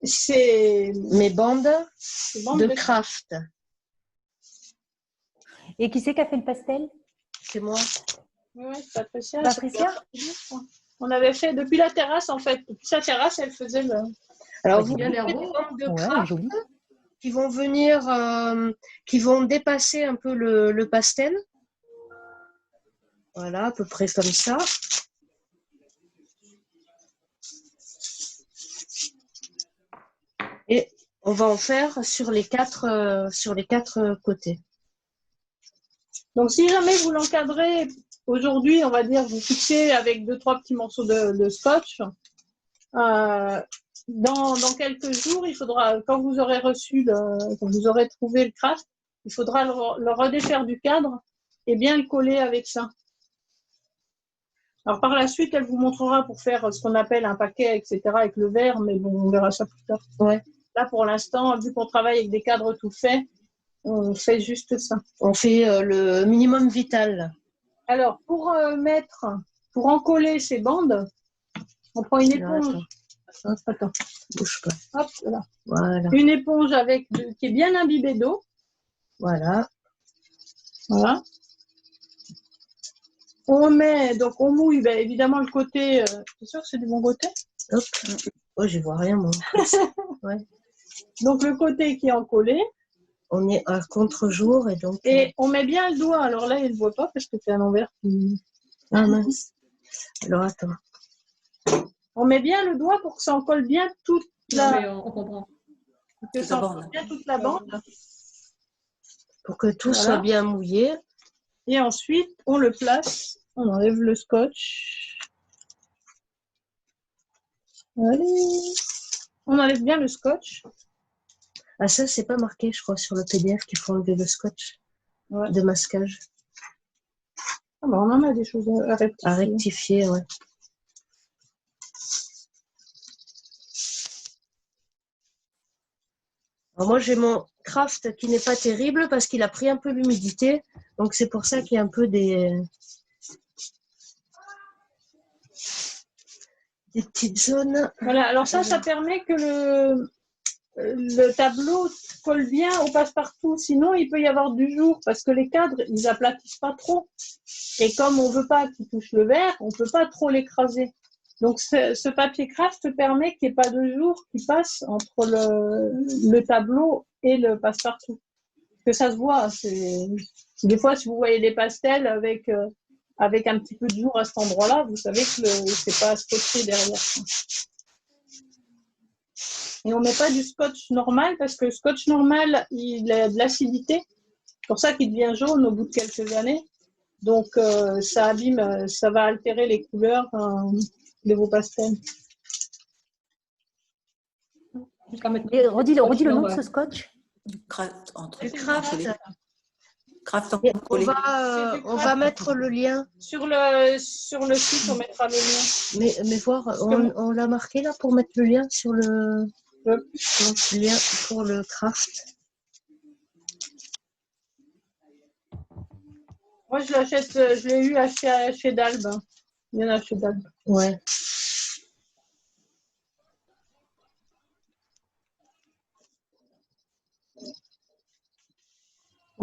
mes bandes de craft. Et qui c'est qui a fait le pastel? C'est moi. Oui, Patricia. Patricia? On avait fait depuis la terrasse, en fait. Depuis sa terrasse, elle faisait le... Alors, vous Il y a avez l'air des beau. bandes de Ouais, craft joli. qui vont venir, qui vont dépasser un peu le pastel. Voilà, à peu près comme ça. Et on va en faire sur les quatre côtés. Donc, si jamais vous l'encadrez aujourd'hui, on va dire, vous fixez avec 2-3 petits morceaux de scotch. Dans quelques jours, il faudra, quand vous aurez quand vous aurez trouvé le craft, il faudra le redéfaire du cadre et bien le coller avec ça. Alors, par la suite, elle vous montrera pour faire ce qu'on appelle un paquet, etc., avec le verre, mais bon, on verra ça plus tard. Ouais. Là, pour l'instant, vu qu'on travaille avec des cadres tout faits, on fait juste ça. On fait le minimum vital. Alors, pour encoller ces bandes, on prend une éponge. Attends. Bouge pas. Hop, là. Voilà. Une éponge qui est bien imbibée d'eau. Voilà. Voilà. On mouille évidemment le côté. C'est sûr que c'est du bon côté? Hop. Oh, je vois rien, moi. Ouais. Donc, le côté qui est encollé. On est à contre-jour et donc. Et on met bien le doigt. Alors là, il ne voit pas parce que c'est à l'envers. Ah mince. Alors, attends. On met bien le doigt pour que ça en colle bien toute la. On comprend. Que ça en colle bien toute la bande. Pour que tout soit bien mouillé. Et ensuite, on le place. On enlève le scotch. Allez. On enlève bien le scotch. Ah, ça, c'est pas marqué, je crois, sur le PDF qu'il faut enlever le scotch de masquage. Ah bah, on en a des choses à rectifier. À rectifier, ouais. Alors moi, j'ai mon craft qui n'est pas terrible parce qu'il a pris un peu l'humidité. Donc, c'est pour ça qu'il y a un peu des petites zones. Voilà, alors ça permet que le tableau colle bien au passe-partout. Sinon, il peut y avoir du jour parce que les cadres, ils aplatissent pas trop. Et comme on veut pas qu'ils touchent le verre, on peut pas trop l'écraser. Donc, ce papier craft permet qu'il n'y ait pas de jour qui passe entre le tableau et le passe-partout. Que ça se voit. Des fois, si vous voyez des pastels avec un petit peu de jour à cet endroit-là, vous savez que c'est pas scotché derrière. Et on met pas du scotch normal parce que le scotch normal, il a de l'acidité. C'est pour ça qu'il devient jaune au bout de quelques années. Donc, ça abîme, ça va altérer les couleurs de vos pastels. Redis le nom de ce scotch. Craft On va mettre le lien. Sur le site, on mettra le lien. Mais voir, on l'a marqué là pour mettre le lien sur le lien pour le craft. Moi, je l'ai eu acheté chez Dalbe. Il y en a chez Dalbe. Ouais.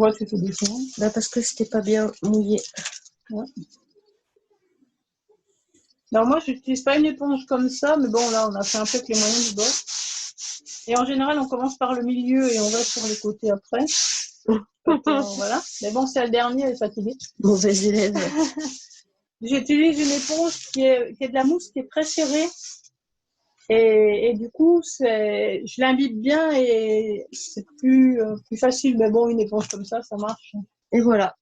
Pourquoi tu fais doucement? Bah, parce que c'était pas bien mouillé. Ouais. Alors moi, je n'utilise pas une éponge comme ça, mais bon, là, on a fait un peu avec les moyens du bord. Et en général, on commence par le milieu et on va sur les côtés après. Voilà. Mais bon, c'est le dernier, elle est fatiguée. Mauvaise élève. J'utilise une éponge qui est de la mousse qui est très serrée. Et du coup, je l'imbibe bien et c'est plus facile. Mais bon, une éponge comme ça marche. Et voilà.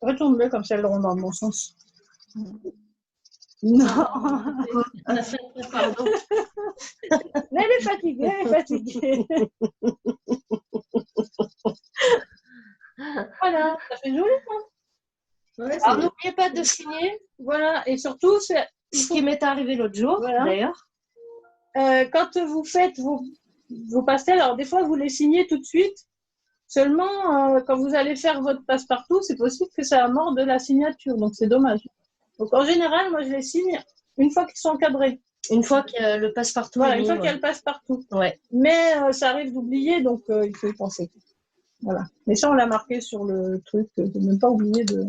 Retourne bien comme ça, elle rentre dans le bon sens. Non. Pardon. Mais elle est fatiguée, Voilà, ça fait joli. Ouais, Alors, n'oubliez pas de signer. Voilà, et surtout, Ce qui m'est arrivé l'autre jour, Voilà. d'ailleurs. Quand vous faites vos pastels, alors des fois, vous les signez tout de suite. Seulement, quand vous allez faire votre passe-partout, c'est possible que ça amorde la signature, donc c'est dommage. Donc en général, moi, je les signe une fois qu'ils sont encadrés. Une fois que le passe-partout Voilà, est une mis, fois qu'elle passe partout. Ouais. Mais ça arrive d'oublier, donc il faut y penser. Voilà. Mais ça, on l'a marqué sur le truc, de ne pas oublier de...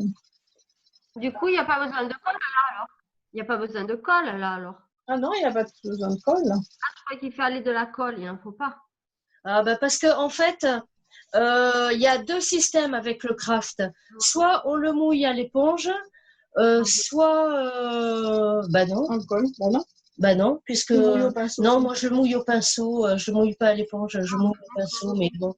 Du coup, il n'y a pas besoin de colle là alors. Il n'y a pas besoin de colle là alors. Ah non, il n'y a pas besoin de colle. Je crois qu'il fallait de la colle, il n'en faut pas. Ah, bah, parce que en fait, il y a deux systèmes avec le craft. Soit on le mouille à l'éponge, soit bah non. En colle, voilà. Bah non, puisque Tu mouilles au pinceau, non, aussi. moi je le mouille au pinceau, je mouille pas à l'éponge, je mouille au pinceau, mais bon.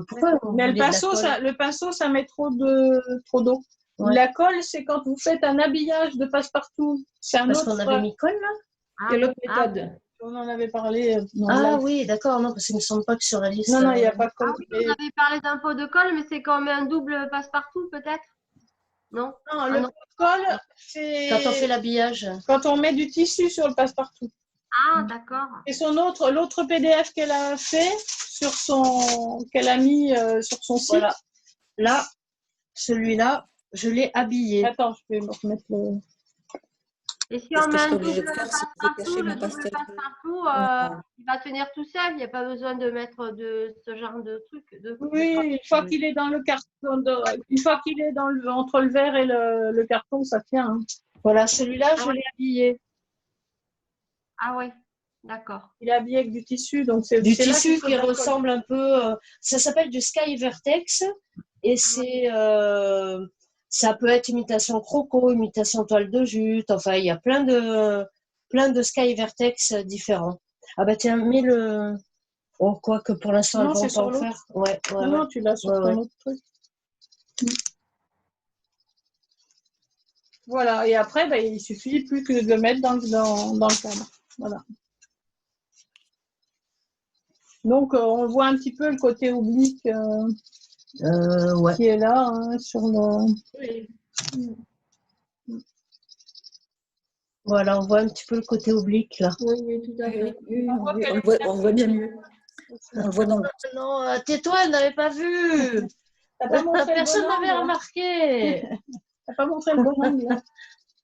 Pourquoi on Mais voulait de la colle le pinceau, ça met trop d'eau. Ouais. La colle, c'est quand vous faites un habillage de passe-partout. C'est un Parce autre. qu'on avait mis colle là. quelle autre méthode? On en avait parlé. Dans le Ah live. oui, d'accord, non, parce qu'il ne me semble pas que sur la liste. Non, il n'y a pas de colle. Ah oui, on avait parlé d'un pot de colle, mais c'est comme un double passe-partout peut-être. Non, Non, le pot de colle, c'est Quand on fait l'habillage. quand on met du tissu sur le passe-partout. Ah, d'accord. Et l'autre PDF qu'elle a fait qu'elle a mis sur son site. Voilà. Là, celui-là, je l'ai habillé. Attends, je vais me remettre le. Et si Qu'est-ce on que met je un suis obligée double de faire si je veux passe-partout, cacher le mon double pastel? passe-partout, il va tenir tout seul. Il n'y a pas besoin de mettre de ce genre de truc. Oui, une fois qu'il est dans le carton, une fois qu'il est entre le verre et le carton, ça tient. Hein. Voilà, celui-là, je l'ai habillé. Ah oui, d'accord. Il est habillé avec du tissu, donc c'est Du c'est là tissu qu'il faut qui de la colle. ressemble un peu. Ça s'appelle du Sky Vertex et ça peut être imitation croco, imitation toile de jute. Enfin, il y a plein de Sky Vertex différents. Ah bah tiens, mets le. Oh, quoi que pour l'instant, Non, elles c'est vont sur pas en l'autre. faire. Ouais, ouais, Non, tu l'as sur Ouais, ton ouais. autre truc. Voilà, et après, bah, il suffit plus que de le mettre dans le cadre. Voilà. Donc, on voit un petit peu le côté oblique Ouais. qui est là, hein, sur le. Oui. Voilà, on voit un petit peu le côté oblique là. Oui, tout à fait. Oui, On voit qu'elle on voit bien mieux. On le voit dans le... Non, tais-toi, elle n'avait pas vu. T'as pas montré le Personne bon n'avait angle. remarqué. T'as pas montré le bon angle. Hein.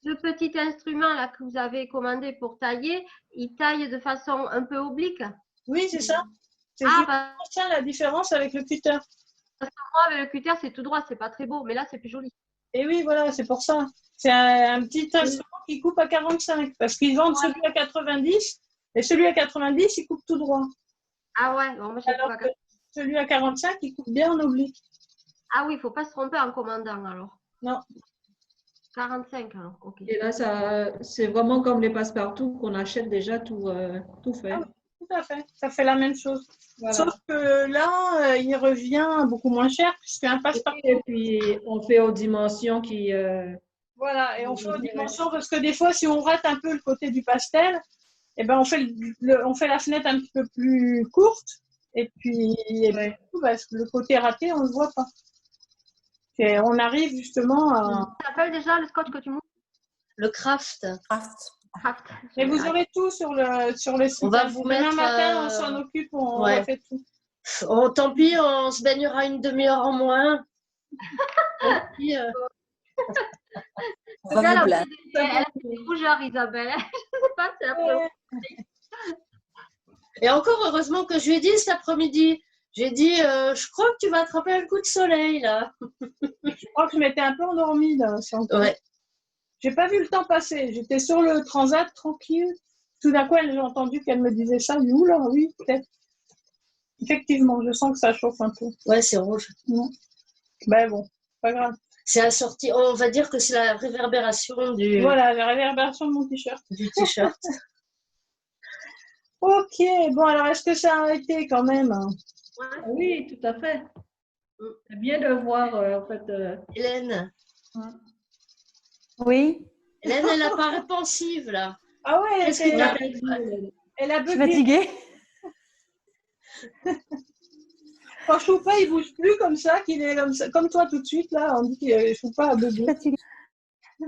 Le petit instrument là que vous avez commandé pour tailler, il taille de façon un peu oblique. Oui, c'est ça. C'est Ah, juste ça la différence avec le cutter. parce que moi, avec le cutter, c'est tout droit, c'est pas très beau, mais là, c'est plus joli. Et oui, voilà, c'est pour ça. C'est un petit instrument qui coupe à 45 parce qu'ils vendent celui à 90 et celui à 90, il coupe tout droit. Ah ouais, bon, moi, j'ai Alors pas... que celui à 45, il coupe bien en oblique. Ah oui, il ne faut pas se tromper en commandant alors. Non. 45 alors, ok. Et là, c'est vraiment comme les passe-partout qu'on achète déjà tout fait. Ah oui, tout à fait. Ça fait la même chose. Voilà. Sauf que là, il revient beaucoup moins cher puisqu'un passe-partout. Et puis, on fait aux dimensions qui... Voilà, et on fait aux dimensions parce que des fois, si on rate un peu le côté du pastel, eh ben, on fait la fenêtre un petit peu plus courte et puis du coup, bah, le côté raté, on ne le voit pas. Et on arrive justement à... Ça s'appelle déjà le scotch que tu montres? Le craft. Craft. Et vous aurez tout sur le site. On va vous Demain mettre, matin, on s'en occupe, on ouais. refait tout. Oh, tant pis, on se baignera une demi-heure en moins. Tant pis, On va vous plaindre. Elle a des rougeurs, Isabelle. Je ne sais pas, c'est après. Et encore heureusement que je lui ai dit cet après-midi. J'ai dit, je crois que tu vas attraper un coup de soleil, là. Je crois que je m'étais un peu endormie là. Ouais. J'ai pas vu le temps passer. J'étais sur le transat tranquille. Tout d'un coup, j'ai entendu qu'elle me disait ça. Oula, oui, peut-être. Effectivement, je sens que ça chauffe un peu. Ouais, c'est rouge. Ben bon, pas grave. C'est la sortie, on va dire que c'est la réverbération du Voilà, la réverbération de mon t-shirt. t-shirt. Ok, bon, alors est-ce que ça a été quand même Oui, tout à fait. C'est bien de voir, en fait. Hélène. Oui, Hélène, elle apparaît pensive, là. Ah ouais, Qu'est-ce qui On a t'arrive? elle a je suis bugué. fatiguée. Quand Choupa, il bouge plus comme ça, qu'il est comme ça, comme toi tout de suite, là, on dit que Choupa a Je bugué. suis fatiguée.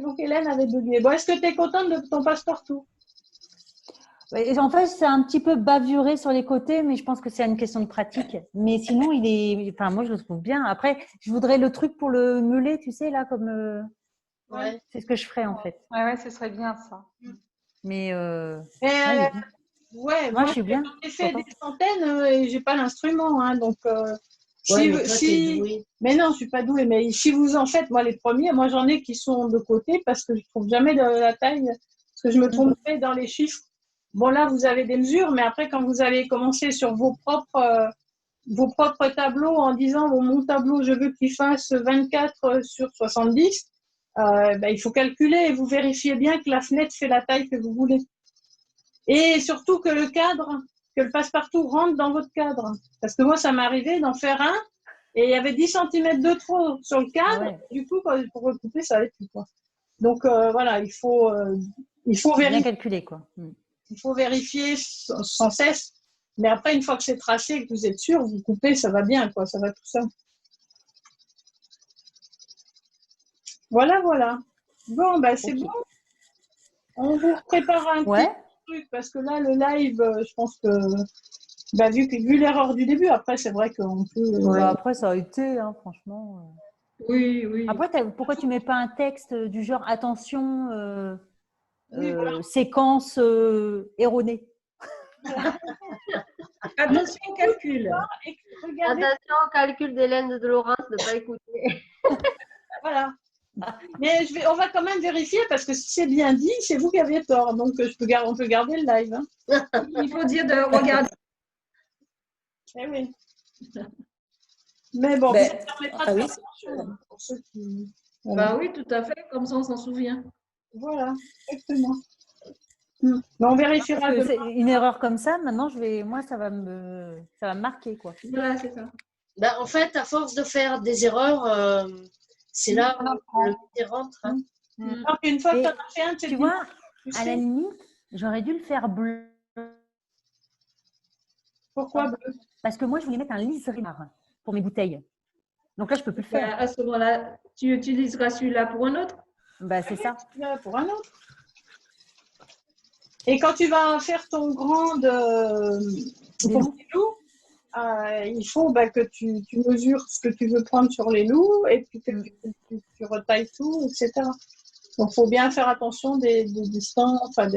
Donc Hélène avait bugué. Bon, est-ce que tu es contente de ton passe-partout? Ouais, en fait, c'est un petit peu bavuré sur les côtés, mais je pense que c'est une question de pratique. Mais sinon, enfin, moi, je le trouve bien. Après, je voudrais le truc pour le mulet, tu sais, là, comme. Ouais. C'est ce que je ferais, en fait. Ouais, ce serait bien ça. Mais. Ouais, Moi, moi, je suis bien. j'en ai fait des centaines et j'ai pas l'instrument, hein, donc Ouais, mais toi, t'es douée. mais non, je suis pas douée. Mais si vous en faites, moi les premiers, moi j'en ai qui sont de côté parce que je trouve jamais la taille, parce que je me trompais dans les chiffres. Bon là, vous avez des mesures, mais après quand vous allez commencer sur vos propres tableaux en disant bon, mon tableau, je veux qu'il fasse 24 sur 70, ben, il faut calculer et vous vérifiez bien que la fenêtre fait la taille que vous voulez. Et surtout que que le passe-partout rentre dans votre cadre. Parce que moi, ça m'est arrivé d'en faire un et il y avait 10 cm de trop sur le cadre. Ouais. Du coup, pour recouper, ça allait plus, quoi. Donc, voilà, il faut Bien vérifier. calculé, quoi. Il faut vérifier sans cesse. Mais après, une fois que c'est tracé et que vous êtes sûr, vous coupez, ça va bien, quoi. Ça va tout ça. Voilà, voilà. Bon, ben, c'est bon. On vous prépare un petit truc parce que là, le live, je pense que, bah, vu l'erreur du début, après, c'est vrai qu'on peut. Après, ça a été, hein, franchement. Oui, oui. Après, pourquoi tu mets pas un texte du genre attention, Oui, voilà. séquence erronée? Attention au calcul. Regardez, Attention au calcul d'Hélène de Laurence, ne pas écouter. voilà. Mais on va quand même vérifier parce que si c'est bien dit, c'est vous qui avez tort. Donc, on peut garder le live. Hein. Il faut dire de regarder. Eh oui. Mais bon, ça permettra de faire attention pour ceux qui. Bah oui, tout à fait. Comme ça, on s'en souvient. Voilà, exactement. Mais on vérifiera. Parce que une erreur comme ça, maintenant, moi, ça va me marquer, quoi. Voilà, c'est ça. Ben, en fait, à force de faire des erreurs, c'est là où le métier rentre. Hein. Donc, une fois que tu en as fait un, tu vois, à la limite, j'aurais dû le faire bleu. Pourquoi bleu? Parce que moi, je voulais mettre un liseré noir pour mes bouteilles. Donc là, je ne peux plus le faire. À ce moment-là, tu utiliseras celui-là pour un autre? Bah, c'est ça. Pour un autre. Et quand tu vas faire ton grand loup, il faut que tu mesures ce que tu veux prendre sur les loups et puis que tu retailles tout, etc. Donc, il faut bien faire attention des distances, enfin,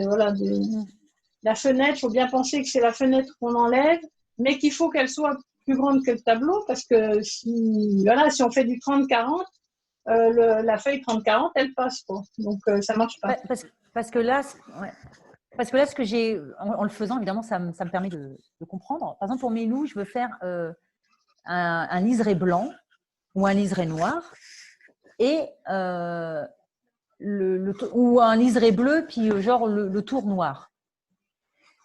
la fenêtre. Il faut bien penser que c'est la fenêtre qu'on enlève, mais qu'il faut qu'elle soit plus grande que le tableau parce que si on fait du 30-40, la feuille 30-40, elle passe pas. Donc, ça ne marche pas. Parce que là, ce que j'ai, en le faisant, évidemment, ça me permet de comprendre. Par exemple, pour mes loups, je veux faire un liseré blanc ou un liseré noir et ou un liseré bleu, puis genre le tour noir.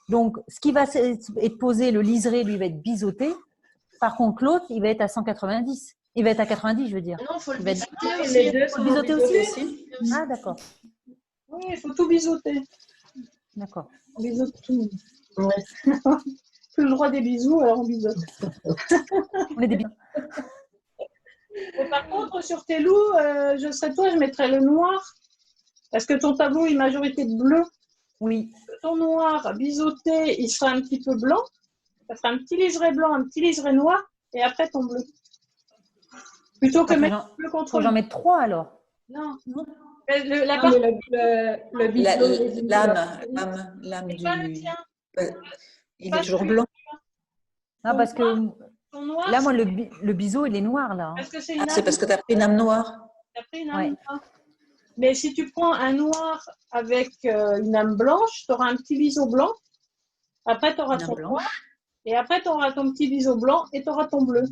Donc, ce qui va être posé, le liseré, lui, va être biseauté. Par contre, l'autre, il va être à 190. Il va être à 90, je veux dire. Non, il faut le biseauter aussi. Les deux sont biseauter aussi. Ah, d'accord. Oui, il faut tout biseauter. D'accord. On biseaute tout. Ouais. Plus le droit des bisous, alors on biseaute. On est des bisous. Par contre, sur tes loups, je serais toi, je mettrais le noir. Parce que ton tableau est majorité de bleu. Oui. Ton noir biseauté, il sera un petit peu blanc. Ça sera un petit liseré blanc, un petit liseré noir, et après ton bleu. Plutôt que mettre le bleu contre. Faut que j'en mette 3 alors. Non. L'âme du. Il est toujours blanc. Non, parce que Ton noir, Là, moi, le biseau, il est noir, là. parce que c'est Ah, une c'est âme, parce que tu as pris une âme noire. t'as pris une âme Ouais. noire. Mais si tu prends un noir avec une âme blanche, tu auras un petit biseau blanc. Après, tu auras Une âme ton blanche. noir. Et après, tu auras ton petit biseau blanc et tu auras ton bleu.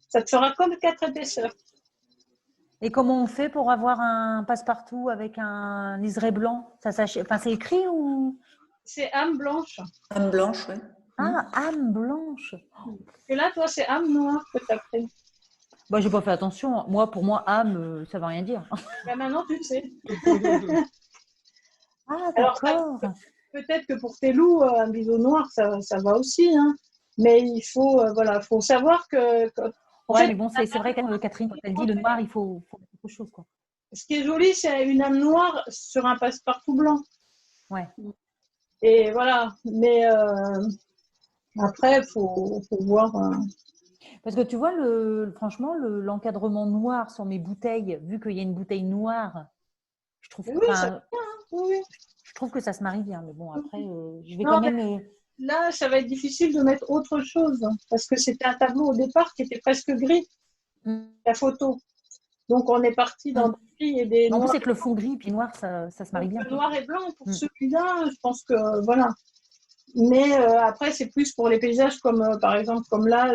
Ça te fera comme 4 épaisseurs. Et comment on fait pour avoir un passe-partout avec un liseré blanc? Enfin, c'est écrit ou… C'est âme blanche. Âme blanche, oui. Ah, âme blanche. Et là, toi, c'est âme noire que tu as pris. Bah, j'ai pas fait attention. Moi, pour moi, âme, ça veut rien dire. Là, maintenant, tu le sais. Ah, Alors, d'accord. peut-être que pour tes loups, un biseau noir, ça va aussi. Hein. Mais il faut, faut savoir que. En Ouais, fait, mais bon, c'est vrai que Catherine, quand elle dit le noir, il faut autre chose, quoi. ce qui est joli, c'est une âme noire sur un passe-partout blanc. Ouais. Et voilà. Mais après, il faut voir. Parce que tu vois, franchement, l'encadrement noir sur mes bouteilles, vu qu'il y a une bouteille noire, je trouve, Oui, ça enfin, va bien. Hein. Oui. je trouve que ça se marie bien. Mais bon, après, je vais Non, quand même. là, ça va être difficile de mettre autre chose. Parce que c'était un tableau au départ qui était presque gris, la photo. Donc, on est parti dans des gris et des En plus, noirs. avec le fond gris puis noir, ça se marie bien. Le noir et blanc, pour celui-là, je pense que voilà. Mais après, c'est plus pour les paysages comme, par exemple, comme là,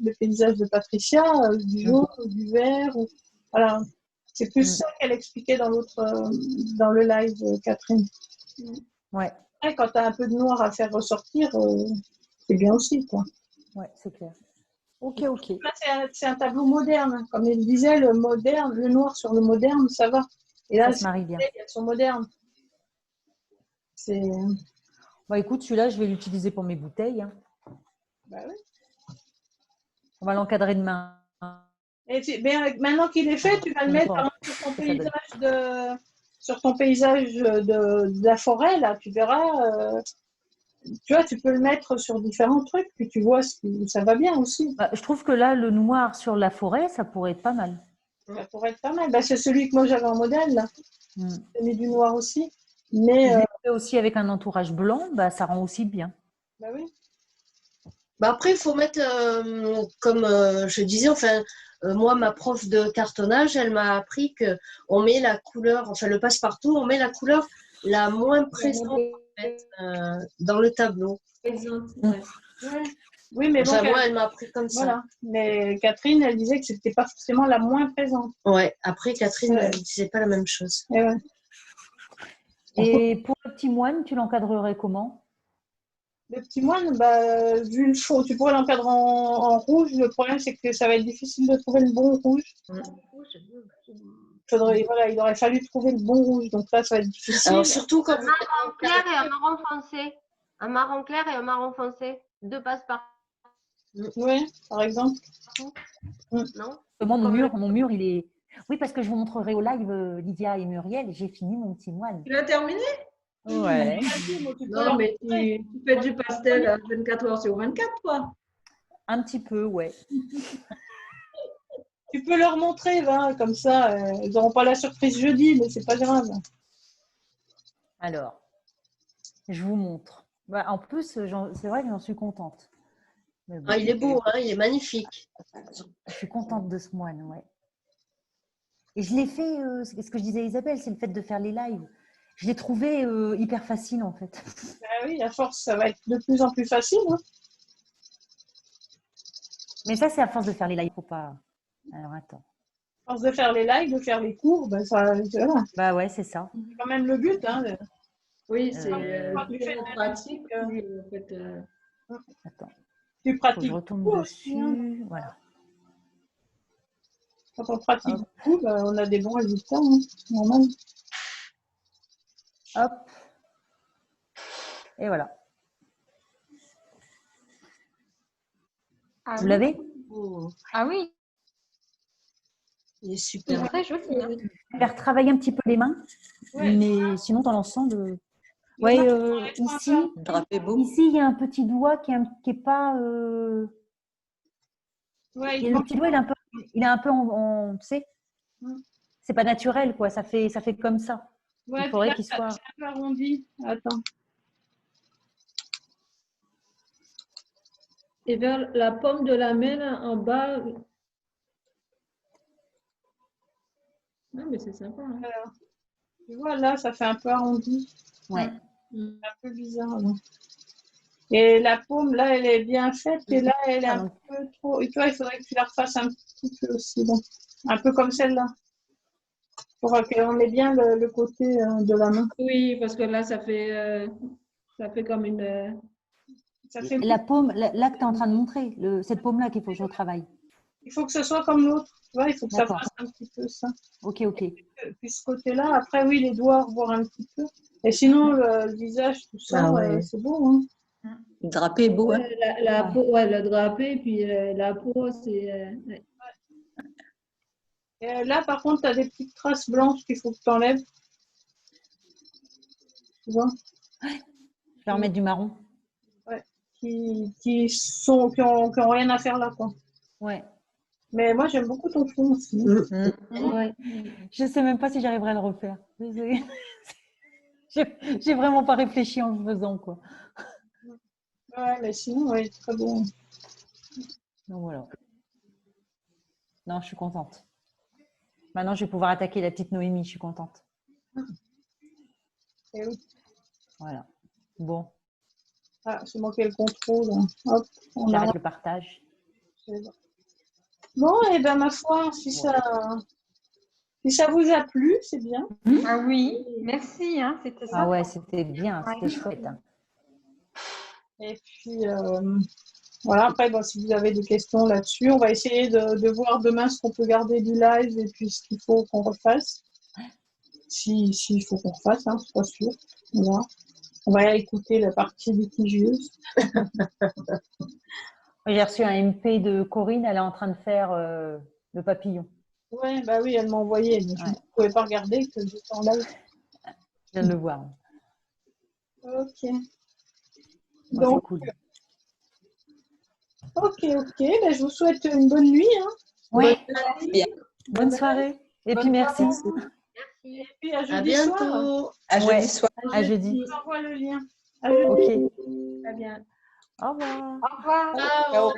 le paysage de Patricia, du jaune, du vert. Voilà. C'est plus ça qu'elle expliquait dans dans le live, Catherine. Ouais. Après, quand tu as un peu de noir à faire ressortir, c'est bien aussi, quoi. Ouais, c'est clair. Ok, ok. Là, c'est un tableau moderne. Comme il disait, le moderne, le noir sur le moderne, ça va. Et là, Ça se marie bien. elles sont modernes. C'est. Bah, écoute, celui-là, je vais l'utiliser pour mes bouteilles. Hein. Bah oui. On va l'encadrer demain. Mais maintenant qu'il est fait, tu vas le mettre par exemple, sur ton paysage de la forêt, là, tu verras. Tu vois, tu peux le mettre sur différents trucs, puis tu vois ça va bien aussi. Bah, je trouve que là, le noir sur la forêt, ça pourrait être pas mal. Ça pourrait être pas mal. Bah, c'est celui que moi j'avais en modèle, là. J'ai mis du noir aussi. Mais je l'ai fait aussi avec un entourage blanc, bah, ça rend aussi bien. Bah oui. Bah après, il faut mettre, comme je disais, enfin, moi, ma prof de cartonnage, elle m'a appris qu'on met la couleur, enfin, le passe-partout, on met la couleur la moins présente en fait, dans le tableau. Présente, ouais. Ouais. Oui, mais bon, enfin, moi, elle m'a appris comme ça. Voilà. Mais Catherine, elle disait que c'était pas forcément la moins présente. Ouais, après, Catherine ne disait pas la même chose. Et pour le petit moine, tu l'encadrerais comment? Le petit moine, bah, vu le fond, tu pourrais l'encadrer en rouge. Le problème, c'est que ça va être difficile de trouver le bon rouge. Il aurait fallu trouver le bon rouge. Donc là, ça va être difficile. Alors, surtout quand un marron clair et un marron foncé. Un marron clair et un marron foncé. 2 passe-partout. Oui, par exemple. Non? Moi, mon mur, il est… Oui, parce que je vous montrerai au live, Lydia et Muriel, j'ai fini mon petit moine. Tu l'as terminé? Ouais. Non, mais tu fais du pastel 24 heures sur 24, toi. Un petit peu, ouais. Tu peux leur montrer, hein, comme ça, ils n'auront pas la surprise jeudi, mais c'est pas grave. Alors, je vous montre. Bah, en plus, c'est vrai que j'en suis contente. Bon. Ah, il est beau, hein, il est magnifique. Je suis contente de ce moine, ouais. Et je l'ai fait, c'est ce que je disais à Isabelle, c'est le fait de faire les lives. Je l'ai trouvé hyper facile, en fait. Bah oui, à force, ça va être de plus en plus facile. Hein. Mais ça, c'est à force de faire les lives, faut pas… Alors, attends. À force de faire les lives, de faire les cours, bah, voilà. Bah ouais, c'est ça. C'est quand même le but. Hein, oui, c'est pratique. En fait, Attends. Tu pratiques. Je retourne dessus. Hein. Voilà. Quand on pratique beaucoup, bah, on a des bons résultats. Hein, normal. Hop. Et voilà. Ah, vous l'avez? Ah oui. Il est super. Très joli. Hein. Faire travailler un petit peu les mains. Ouais. Mais sinon, dans l'ensemble… Ouais, ici, il y a un petit doigt qui est pas… Ouais, le petit doigt, il est un peu en tu sais, c'est pas naturel, quoi. Ça fait comme ça. Ouais, il faudrait qu'il soit… C'est un peu arrondi. Attends. Et vers la paume de la main, là, en bas. Ah, mais c'est sympa. Hein. Alors, tu vois, là, ça fait un peu arrondi. Ouais. C'est un peu bizarre. Là. Et la paume, là, elle est bien faite. Et là, elle est un peu trop. Et tu vois, il faudrait que tu la refasses un petit peu aussi. Bon. Un peu comme celle-là. Pour qu'on ait bien le côté de la main. Oui, parce que là, ça fait comme une. Ça fait... La paume, là que tu es en train de montrer, cette paume-là qu'il faut que je retravaille. Il faut que ce soit comme l'autre. Tu vois, il faut que ça fasse un petit peu ça. Ok. Puis ce côté-là, après, oui, les doigts, revoir un petit peu. Et sinon, le visage, tout ça, c'est beau. Hein. Le drapé est beau. Hein. La peau, le drapé, puis la peau, c'est. Et là, par contre, tu as des petites traces blanches qu'il faut que tu enlèves. Tu vois? Je vais remettre du marron. Ouais. Qui ont rien à faire là, quoi. Ouais. Mais moi, j'aime beaucoup ton fond aussi. Ouais. Je ne sais même pas si j'arriverai à le refaire. J'ai vraiment pas réfléchi en le faisant, quoi. Ouais, mais sinon, oui, très bon. Donc voilà. Non, je suis contente. Maintenant, je vais pouvoir attaquer la petite Noémie. Je suis contente. Et oui. Voilà. Bon. Ah, c'est moi qui ai le contrôle. Hop, j'arrête le partage. Bon, et bien, ma foi, si ça vous a plu, c'est bien. Ah oui, merci. Hein, c'était ça. Ah ouais, c'était bien, c'était chouette. Hein. Et puis, voilà, après, bon, si vous avez des questions là-dessus, on va essayer de voir demain ce qu'on peut garder du live et puis ce qu'il faut qu'on refasse. S'il faut qu'on refasse, hein, c'est pas sûr. Voilà. On va écouter la partie litigieuse. J'ai reçu un MP de Corinne, elle est en train de faire le papillon. Ouais, bah oui, elle m'a envoyé, mais je ne pouvais pas regarder que j'étais en live. Je viens de le voir. Ok. Bon, Donc, c'est cool. Ok, ben, je vous souhaite une bonne nuit. Hein. Ouais. Bonne soirée. Et puis merci. Et puis à jeudi à bientôt. Soir. À jeudi soir. À jeudi. Je vous envoie le lien. À jeudi. Ok. Très bien. Au revoir. Au revoir. Ciao.